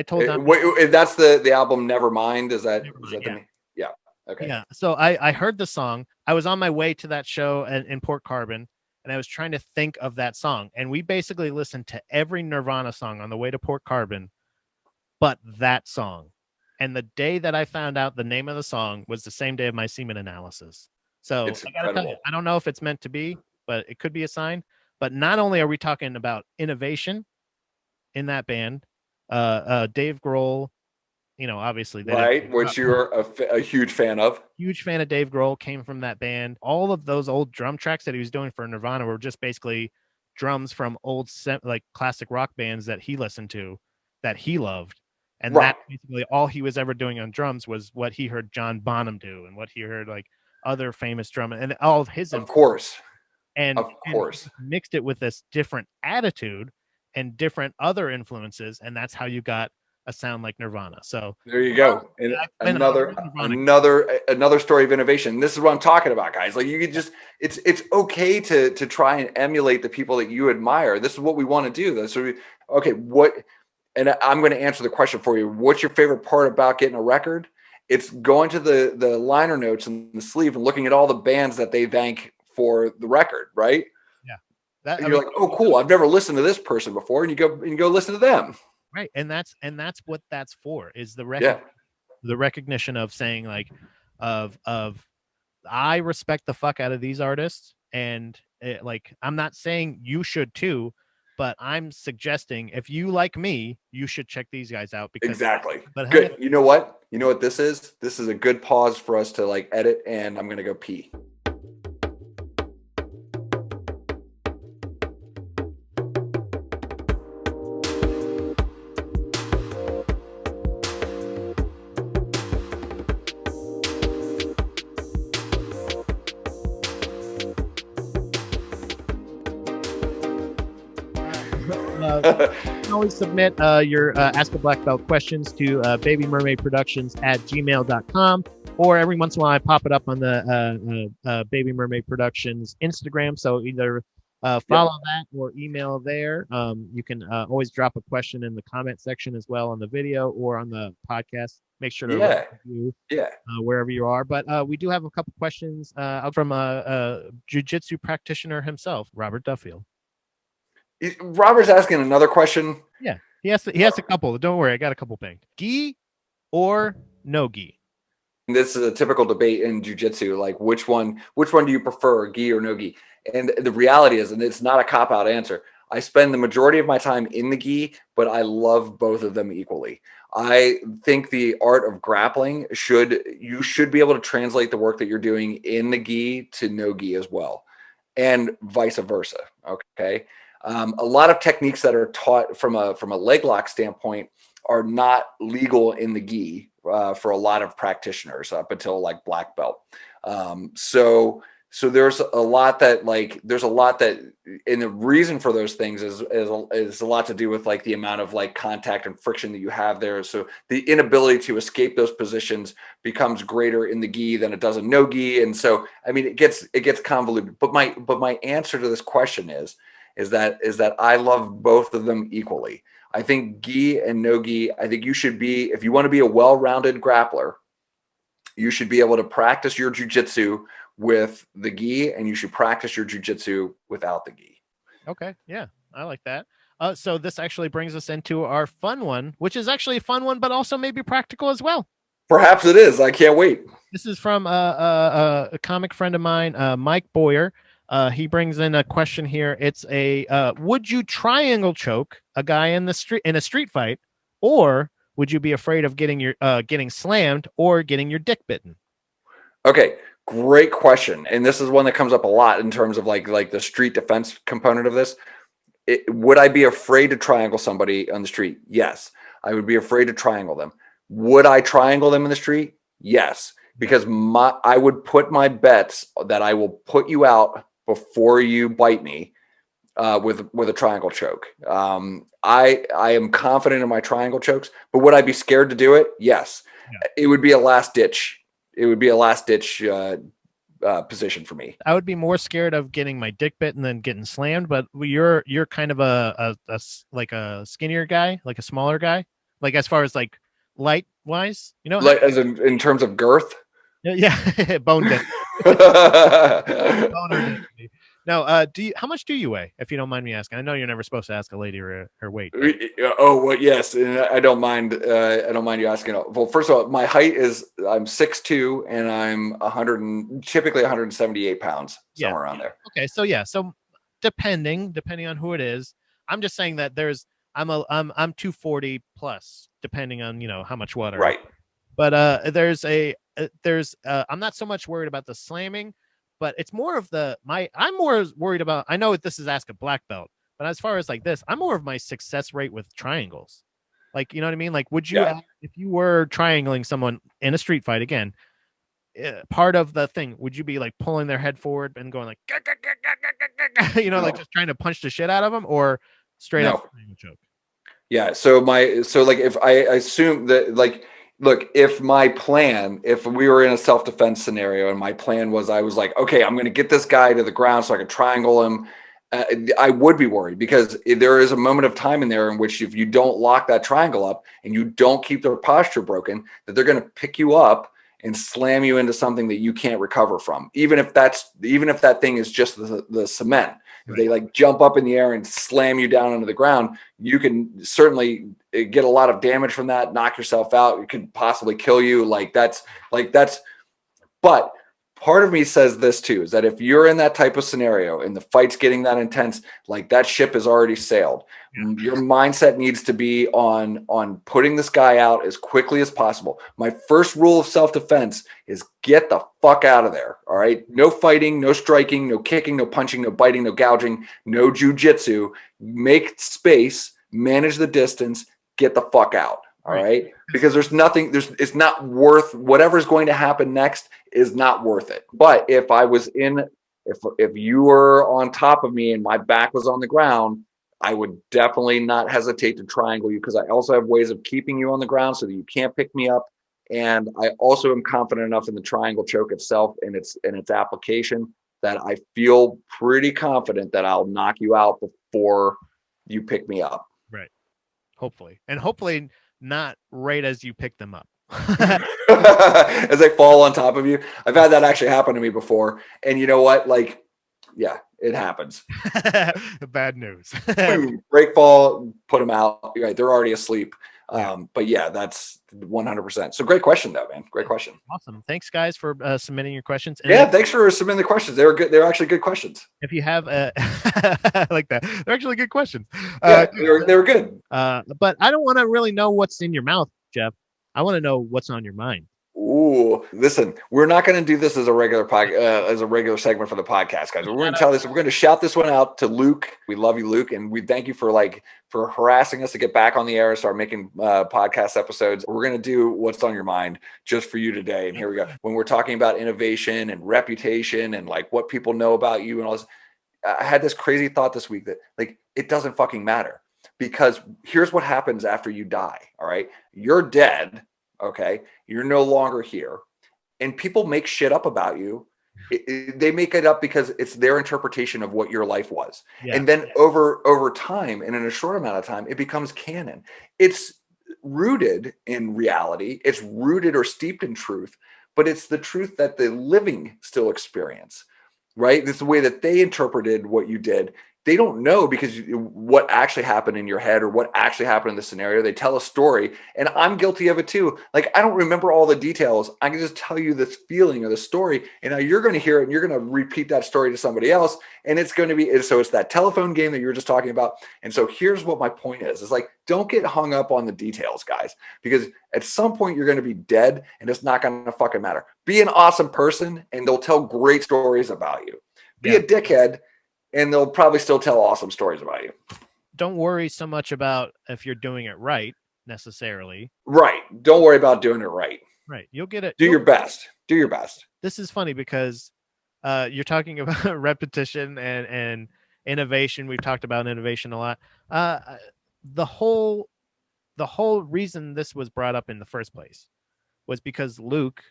told them that's the album Nevermind. Is that the name? Yeah. Okay. Yeah. So I heard the song. I was on my way to that show in Port Carbon, and I was trying to think of that song. And we basically listened to every Nirvana song on the way to Port Carbon, but that song. And the day that I found out the name of the song was the same day of my semen analysis. So it's I gotta tell you, I don't know if it's meant to be, but it could be a sign. But not only are we talking about innovation in that band, Dave Grohl, obviously, right, which you're a huge fan of. Huge fan of Dave Grohl, came from that band. All of those old drum tracks that he was doing for Nirvana were just basically drums from old like classic rock bands that he listened to, that he loved. And that's basically all he was ever doing on drums, was what he heard John Bonham do and what he heard like other famous drummers and all of his. Of course. And mixed it with this different attitude and different other influences. And that's how you got a sound like Nirvana. So there you go. And another story of innovation. This is what I'm talking about, guys. Like, you could just, it's okay to try and emulate the people that you admire. This is what we want to do. So and I'm going to answer the question for you. What's your favorite part about getting a record? It's going to the liner notes and the sleeve and looking at all the bands that they thank for the record, right? Yeah. You're like, oh, cool. I've never listened to this person before. And you go listen to them. Right. And that's what that's for, is the record. the recognition of saying like, of I respect the fuck out of these artists, and like I'm not saying you should too, but I'm suggesting if you like me, you should check these guys out because Exactly. but Good. You know what? You know what this is? This is a good pause for us to like edit, and I'm gonna go pee. You can always submit your Ask a Black Belt questions to babymermaidproductions@gmail.com, or every once in a while I pop it up on the Baby Mermaid Productions Instagram. So either follow that or email there. You can always drop a question in the comment section as well on the video or on the podcast. Make sure to review wherever you are. But we do have a couple questions from a jiu-jitsu practitioner himself, Robert Duffield. Robert's asking another question. Yeah, he has a couple. Don't worry, I got a couple things. Gi or no gi? This is a typical debate in jiu-jitsu. Like, which one do you prefer, gi or no gi? And the reality is, and it's not a cop-out answer, I spend the majority of my time in the gi, but I love both of them equally. I think the art of grappling you should be able to translate the work that you're doing in the gi to no gi as well, and vice versa. Okay. A lot of techniques that are taught from a leg lock standpoint are not legal in the gi for a lot of practitioners up until like black belt. So there's a lot that and the reason for those things is a lot to do with like the amount of like contact and friction that you have there. So the inability to escape those positions becomes greater in the gi than it does in no gi. And so, I mean, it gets convoluted, but my answer to this question is that I love both of them equally. I think gi and no gi, I think you should be, if you want to be a well-rounded grappler, you should be able to practice your jiu-jitsu with the gi, and you should practice your jiu-jitsu without the gi. Okay. Yeah, I like that. So this actually brings us into our fun one, which is actually a fun one, but also maybe practical as well. Perhaps it is. I can't wait. This is from a comic friend of mine, Mike Boyer. He brings in a question here. It's would you triangle choke a guy in a street fight, or would you be afraid of getting slammed or getting your dick bitten? Okay, great question. And this is one that comes up a lot in terms of like the street defense component of this. Would I be afraid to triangle somebody on the street? Yes, I would be afraid to triangle them. Would I triangle them in the street? Yes, because I would put my bets that I will put you out before you bite me with a triangle choke. I am confident in my triangle chokes, but would I be scared to do it? Yes. Yeah. It would be a last ditch. It would be a last ditch position for me. I would be more scared of getting my dick bitten than getting slammed, but you're kind of a skinnier guy, like a smaller guy, like as far as like light wise, you know, like as in terms of girth. Yeah, bone density. Bone density. No, how much do you weigh, if you don't mind me asking? I know you're never supposed to ask a lady her weight. Oh, well, yes, and I don't mind. I don't mind you asking. Well, first of all, my height is I'm 6'2", and I'm typically 178 pounds, somewhere around there. Okay, so depending on who it is, I'm just saying that I'm 240 plus, depending on how much water. Right. But I'm not so much worried about the slamming. But it's more of I'm more worried about, I know this is Ask a Black Belt, but as far as like this, I'm more of my success rate with triangles. Like, you know what I mean? Like, would you, if you were triangling someone in a street fight again, part of the thing, would you be like pulling their head forward and going like, like just trying to punch the shit out of them, or straight up triangle choke? Yeah. So like, if I assume that like, look, if we were in a self-defense scenario and my plan was, I was like, okay, I'm going to get this guy to the ground so I can triangle him, I would be worried, because there is a moment of time in there in which if you don't lock that triangle up and you don't keep their posture broken, that they're going to pick you up and slam you into something that you can't recover from, even if that thing is just the cement. if they like jump up in the air and slam you down onto the ground, you can certainly get a lot of damage from that, knock yourself out. It could possibly kill you. But part of me says this too, is that if you're in that type of scenario and the fight's getting that intense, like that ship has already sailed. Your mindset needs to be on putting this guy out as quickly as possible. My first rule of self-defense is get the fuck out of there. All right. No fighting, no striking, no kicking, no punching, no biting, no gouging, no jujitsu. Make space, manage the distance, get the fuck out. All right. Because it's not worth whatever's going to happen next is not worth it. But if you were on top of me and my back was on the ground, I would definitely not hesitate to triangle you, because I also have ways of keeping you on the ground so that you can't pick me up. And I also am confident enough in the triangle choke itself and its application that I feel pretty confident that I'll knock you out before you pick me up. Right. Hopefully not right as you pick them up. As they fall on top of you. I've had that actually happen to me before. And you know what? Like, yeah, it happens. Bad news. Boom, break fall, put them out. You're right. They're already asleep. But yeah, that's 100%. So great question though, man. Great question. Awesome. Thanks guys for submitting your questions. And thanks for submitting the questions. They were good. They're actually good questions. If you have I like that. They're actually good questions. Yeah, they were good. But I don't want to really know what's in your mouth, Jeff. I want to know what's on your mind. Ooh, listen, we're not going to do this as a regular segment for the podcast, guys. We're going to we're going to shout this one out to Luke. We love you, Luke. And we thank you for harassing us to get back on the air and start making podcast episodes. We're going to do what's on your mind just for you today. And here we go. When we're talking about innovation and reputation and like what people know about you and all this, I had this crazy thought this week that like, it doesn't fucking matter, because here's what happens after you die. All right. You're dead. Okay. You're no longer here. And people make shit up about you. They make it up because it's their interpretation of what your life was. Yeah. And then over time and in a short amount of time, it becomes canon. It's rooted in reality. It's rooted or steeped in truth, but it's the truth that the living still experience, right? This is the way that they interpreted what you did. They don't know because what actually happened in your head or what actually happened in the scenario. They tell a story, and I'm guilty of it too. Like, I don't remember all the details. I can just tell you this feeling or the story, and now you're going to hear it and you're going to repeat that story to somebody else. And it's going to be, so it's that telephone game that you were just talking about. And so here's what my point is. It's like, don't get hung up on the details, guys, because at some point you're going to be dead and it's not going to fucking matter. Be an awesome person and they'll tell great stories about you. Be a dickhead, and they'll probably still tell awesome stories about you. Don't worry so much about if you're doing it right, necessarily. Right. Don't worry about doing it right. Right. You'll get it. Do your best. Do your best. This is funny because you're talking about repetition and innovation. We've talked about innovation a lot. The whole reason this was brought up in the first place was because Luke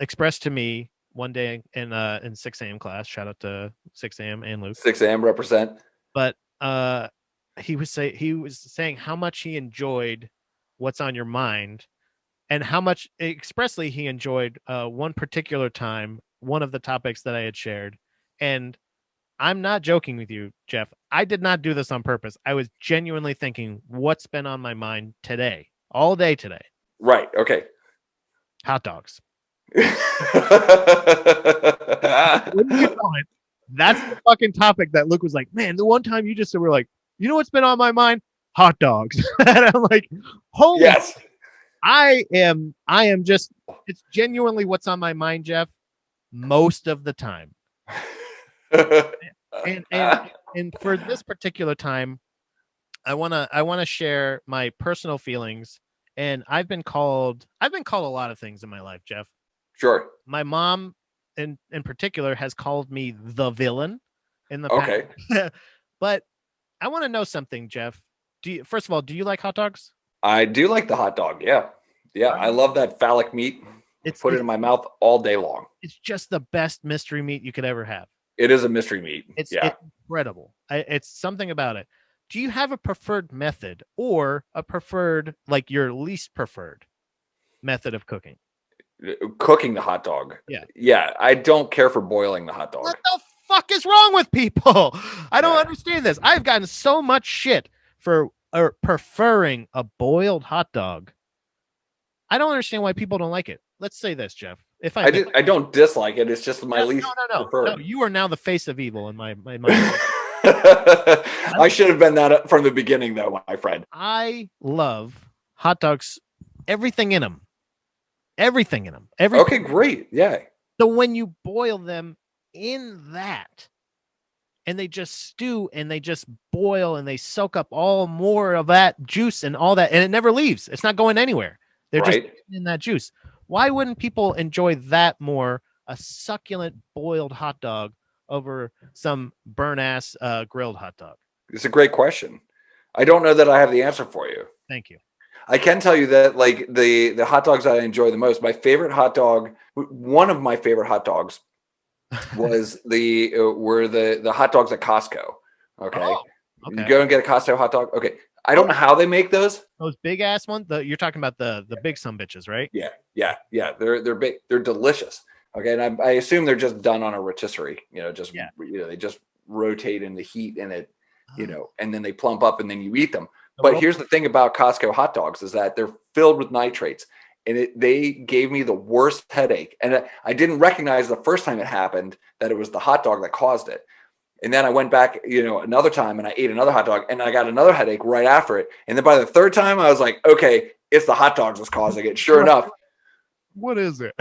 expressed to me one day in 6 a.m. class. Shout out to 6 a.m. and Luke. 6 a.m. represent. But he was saying how much he enjoyed what's on your mind, and how much expressly he enjoyed one particular time, one of the topics that I had shared. And I'm not joking with you, Jeff. I did not do this on purpose. I was genuinely thinking, what's been on my mind today, all day today? Right. Okay. Hot dogs. That's the fucking topic that Luke was like, man, the one time you just said, we're like, you know what's been on my mind? Hot dogs. And I'm like, holy yes. I am just, it's genuinely what's on my mind, Jeff, most of the time. and for this particular time, I wanna share my personal feelings. And I've been called a lot of things in my life, Jeff. Sure. My mom in particular has called me the villain in the past. Okay. But I want to know something, Jeff. First of all, do you like hot dogs? I do like the hot dog. Yeah. Yeah. I love that phallic meat. Put it in my mouth all day long. It's just the best mystery meat you could ever have. It is a mystery meat. It's incredible. It's something about it. Do you have a preferred method or a preferred, like your least preferred method of cooking? Cooking the hot dog. Yeah. I don't care for boiling the hot dog. What the fuck is wrong with people? I don't understand this. I've gotten so much shit for preferring a boiled hot dog. I don't understand why people don't like it. Let's say this, Jeff. If I don't dislike it. It's just my least preferred. No, you are now the face of evil in my mind. I should have been that from the beginning, though, my friend. I love hot dogs, everything in them. Okay, great. Yeah. So when you boil them in that, and they just stew and they just boil and they soak up all more of that juice and all that, and it never leaves. It's not going anywhere. They're just in that juice. Why wouldn't people enjoy that more? A succulent boiled hot dog over some burn ass grilled hot dog? It's a great question. I don't know that I have the answer for you. Thank you. I can tell you that like the hot dogs I enjoy the most, one of my favorite hot dogs was the hot dogs at Costco. Okay. Oh, okay. You go and get a Costco hot dog. Okay. I don't know how they make those. Those big ass ones. You're talking about the big some bitches, right? Yeah. They're big. They're delicious. Okay, and I assume they're just done on a rotisserie. They just rotate in the heat and it, and then they plump up and then you eat them. But here's the thing about Costco hot dogs is that they're filled with nitrates, and they gave me the worst headache. And I didn't recognize the first time it happened that it was the hot dog that caused it. And then I went back, another time and I ate another hot dog and I got another headache right after it. And then by the third time I was like, okay, it's the hot dogs that's causing it. Sure enough. What is it?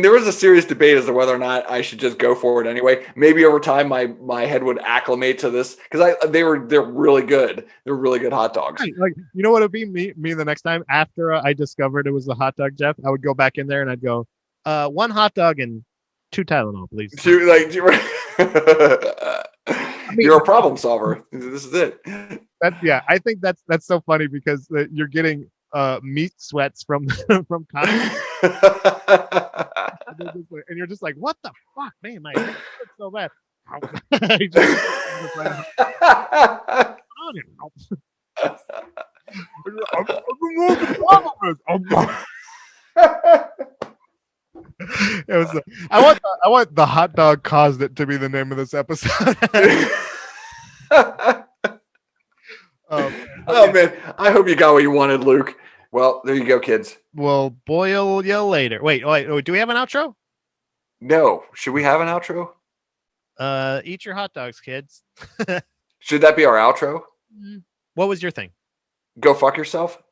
There was a serious debate as to whether or not I should just go for it anyway. Maybe over time my head would acclimate to this because they're really good. They're really good hot dogs. Like, you know what it'd be me the next time after I discovered it was the hot dog, Jeff? I would go back in there and I'd go, 1 hot dog and 2 Tylenol, please. You're a problem solver. This is it. I think that's so funny because you're getting meat sweats from Costco. And you're just like, what the fuck, man? My head hurts so bad. It was. I want the hot dog caused it to be the name of this episode. Oh man, I hope you got what you wanted, Luke. Well, there you go, kids. We'll boil you later. Wait, do we have an outro? No. Should we have an outro? Eat your hot dogs, kids. Should that be our outro? What was your thing? Go fuck yourself.